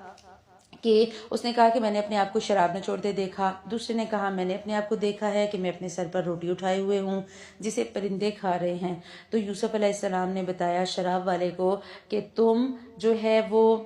کہ اس نے کہا کہ میں نے اپنے آپ کو شراب نہ چھوڑتے دیکھا، دوسرے نے کہا میں نے اپنے آپ کو دیکھا ہے کہ میں اپنے سر پر روٹی اٹھائے ہوئے ہوں جسے پرندے کھا رہے ہیں۔ تو یوسف علیہ السلام نے بتایا شراب والے کو کہ تم جو ہے وہ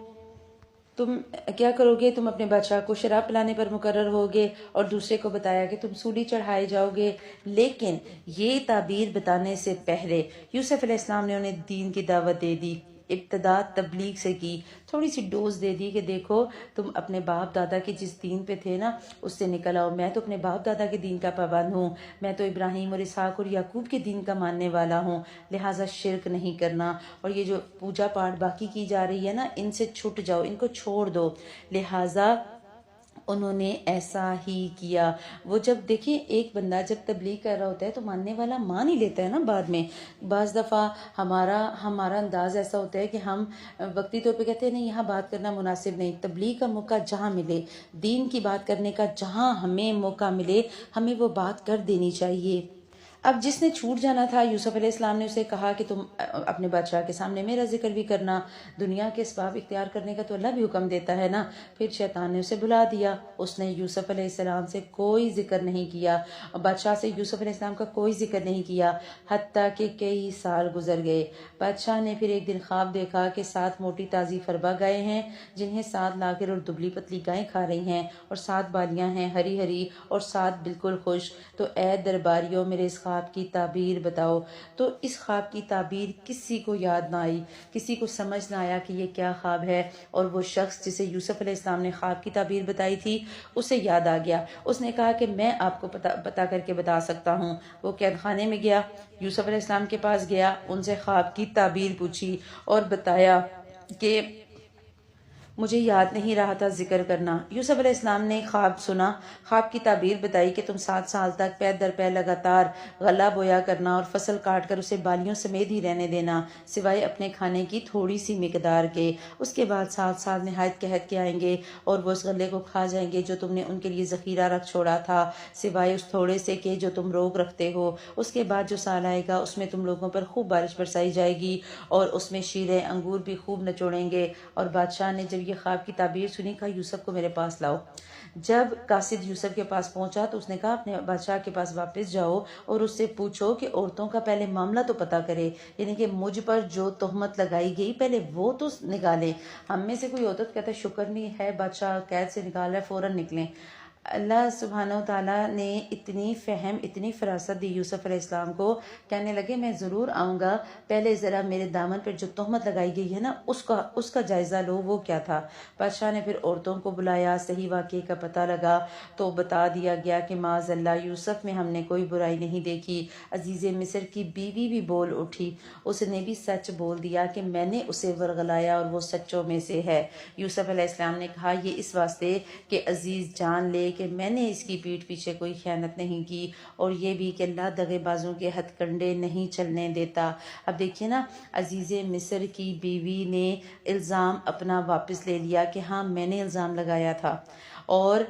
تم کیا کرو گے، تم اپنے بادشاہ کو شراب پلانے پر مقرر ہوگے، اور دوسرے کو بتایا کہ تم سولی چڑھائے جاؤ گے۔ لیکن یہ تعبیر بتانے سے پہلے یوسف علیہ السلام نے انہیں دین کی دعوت دے دی، ابتدا تبلیغ سے کی، تھوڑی سی ڈوز دے دی کہ دیکھو تم اپنے باپ دادا کے جس دین پہ تھے نا اس سے نکل آؤ، میں تو اپنے باپ دادا کے دین کا پابند ہوں، میں تو ابراہیم اور اسحاق اور یعقوب کے دین کا ماننے والا ہوں، لہٰذا شرک نہیں کرنا، اور یہ جو پوجا پاٹ باقی کی جا رہی ہے نا ان سے چھٹ جاؤ، ان کو چھوڑ دو۔ لہٰذا انہوں نے ایسا ہی کیا۔ وہ جب دیکھیں ایک بندہ جب تبلیغ کر رہا ہوتا ہے تو ماننے والا مان ہی لیتا ہے نا بعد میں۔ بعض دفعہ ہمارا انداز ایسا ہوتا ہے کہ ہم وقتی طور پہ کہتے ہیں نہیں یہاں بات کرنا مناسب نہیں، تبلیغ کا موقع جہاں ملے، دین کی بات کرنے کا جہاں ہمیں موقع ملے ہمیں وہ بات کر دینی چاہیے۔ اب جس نے چھوٹ جانا تھا یوسف علیہ السلام نے اسے کہا کہ تم اپنے بادشاہ کے سامنے میرا ذکر بھی کرنا، دنیا کے اسباب اختیار کرنے کا تو اللہ بھی حکم دیتا ہے نا۔ پھر شیطان نے اسے بلا دیا، اس نے یوسف علیہ السلام سے کوئی ذکر نہیں کیا، بادشاہ سے یوسف علیہ السلام کا کوئی ذکر نہیں کیا، حتیٰ کہ کئی سال گزر گئے۔ بادشاہ نے پھر ایک دن خواب دیکھا کہ 7 موٹی تازی فربا گائے ہیں جنہیں 7 لاغر اور دبلی پتلی گائیں کھا رہی ہیں، اور 7 بالیاں ہیں ہری ہری اور 7 بالکل خشک۔ تو اے درباریوں میرے اس خواب کی تعبیر بتاؤ۔ تو اس خواب کی تعبیر کسی کو یاد نہ آئی، کسی کو سمجھ نہ آیا کہ یہ کیا خواب ہے، اور وہ شخص جسے یوسف علیہ السلام نے خواب کی تعبیر بتائی تھی اسے یاد آ گیا۔ اس نے کہا کہ میں آپ کو پتا کر کے بتا سکتا ہوں۔ وہ قید خانے میں گیا، یوسف علیہ السلام کے پاس گیا، ان سے خواب کی تعبیر پوچھی اور بتایا کہ مجھے یاد نہیں رہا تھا ذکر کرنا۔ یوسف علیہ السلام نے خواب سنا، خواب کی تعبیر بتائی کہ تم 7 سال تک پے در پے لگاتار غلہ بویا کرنا اور فصل کاٹ کر اسے بالیوں سمیت ہی رہنے دینا سوائے اپنے کھانے کی تھوڑی سی مقدار کے۔ اس کے بعد 7 سال نہایت قحط کے آئیں گے اور وہ اس غلے کو کھا جائیں گے جو تم نے ان کے لیے ذخیرہ رکھ چھوڑا تھا سوائے اس تھوڑے سے کے جو تم روک رکھتے ہو۔ اس کے بعد جو سال آئے گا اس میں تم لوگوں پر خوب بارش برسائی جائے گی اور اس میں شیریں انگور بھی خوب نچوڑیں گے۔ اور بادشاہ نے جب یہ خواب کی تعبیر سنی کہا یوسف کو میرے پاس لاؤ۔ جب قاصد یوسف کے پاس پہنچا تو اس نے کہا اپنے بادشاہ کے پاس واپس جاؤ اور اس سے پوچھو کہ عورتوں کا پہلے معاملہ تو پتہ کرے، یعنی کہ مجھ پر جو تہمت لگائی گئی پہلے وہ تو نکالے۔ ہم میں سے کوئی ہوتا تو کہتا ہے شکر نہیں ہے بادشاہ قید سے نکال رہا ہے فوراً نکلیں۔ اللہ سبحانہ و تعالیٰ نے اتنی فہم اتنی فراست دی یوسف علیہ السلام کو، کہنے لگے میں ضرور آؤں گا، پہلے ذرا میرے دامن پر جو تہمت لگائی گئی ہے نا اس کا جائزہ لو وہ کیا تھا۔ بادشاہ نے پھر عورتوں کو بلایا، صحیح واقعے کا پتہ لگا تو بتا دیا گیا کہ معاذ اللہ یوسف میں ہم نے کوئی برائی نہیں دیکھی۔ عزیز مصر کی بیوی بھی بول اٹھی، اس نے بھی سچ بول دیا کہ میں نے اسے ورغلایا اور وہ سچوں میں سے ہے۔ یوسف علیہ السلام نے کہا یہ اس واسطے کہ عزیز جان لے کہ میں نے اس کی پیٹھ پیچھے کوئی خیانت نہیں کی، اور یہ بھی کہ اللہ دغے بازوں کے ہتھ کنڈے نہیں چلنے دیتا۔ اب دیکھیے نا عزیز مصر کی بیوی نے الزام اپنا واپس لے لیا کہ ہاں میں نے الزام لگایا تھا، اور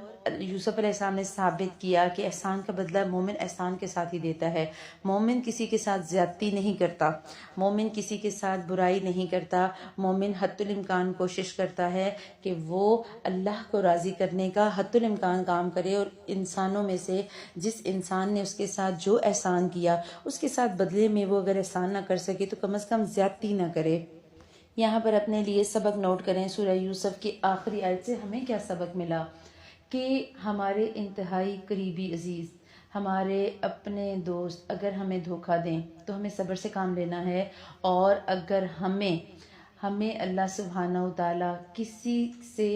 یوسف علیہ السلام نے ثابت کیا کہ احسان کا بدلہ مومن احسان کے ساتھ ہی دیتا ہے۔ مومن کسی کے ساتھ زیادتی نہیں کرتا، مومن کسی کے ساتھ برائی نہیں کرتا، مومن حتی الامکان کوشش کرتا ہے کہ وہ اللہ کو راضی کرنے کا حتی الامکان کام کرے، اور انسانوں میں سے جس انسان نے اس کے ساتھ جو احسان کیا اس کے ساتھ بدلے میں وہ اگر احسان نہ کر سکے تو کم از کم زیادتی نہ کرے۔ یہاں پر اپنے لیے سبق نوٹ کریں، سورہ یوسف کی آخری آیت سے ہمیں کیا سبق ملا کہ ہمارے انتہائی قریبی عزیز، ہمارے اپنے دوست اگر ہمیں دھوکہ دیں تو ہمیں صبر سے کام لینا ہے، اور اگر ہمیں اللہ سبحانہ و تعالیٰ کسی سے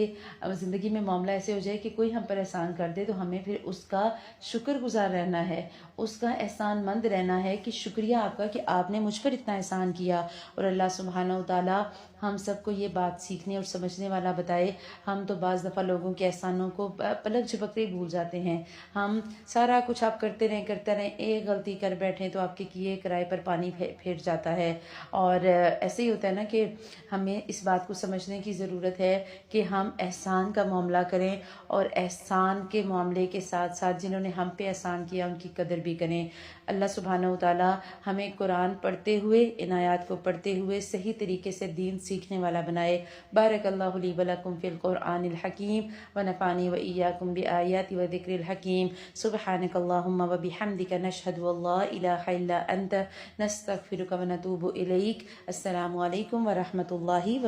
زندگی میں معاملہ ایسے ہو جائے کہ کوئی ہم پر احسان کر دے تو ہمیں پھر اس کا شکر گزار رہنا ہے، اس کا احسان مند رہنا ہے کہ شکریہ آپ کا کہ آپ نے مجھ پر اتنا احسان کیا۔ اور اللہ سبحانہ و تعالیٰ ہم سب کو یہ بات سیکھنے اور سمجھنے والا بتائے۔ ہم تو بعض دفعہ لوگوں کے احسانوں کو پلک جھپکتے ہی بھول جاتے ہیں، ہم سارا کچھ آپ کرتے رہیں ایک غلطی کر بیٹھیں تو آپ کے کیے کرائے پر پانی پھیر جاتا ہے۔ اور ایسے ہی ہوتا ہے نا کہ ہمیں اس بات کو سمجھنے کی ضرورت ہے کہ ہم احسان کا معاملہ کریں، اور احسان کے معاملے کے ساتھ ساتھ جنہوں نے ہم پہ احسان کیا ان کی قدر بھی کریں۔ اللہ سبحانہ و تعالی ہمیں قرآن پڑھتے ہوئے، ان آیات کو پڑھتے ہوئے صحیح طریقے سے دین سیکھنے والا بنائے۔ بارک اللہ لی ولکم فی القرآن الحکیم ونفعنی وإیاکم بآیات وذکر الحکیم۔ سبحانک اللہم وبحمدک نشہد ان لا الہ الا انت نستغفرک ونتوب الیک۔ السلام علیکم ورحمۃ اللہ وبرکاتہ۔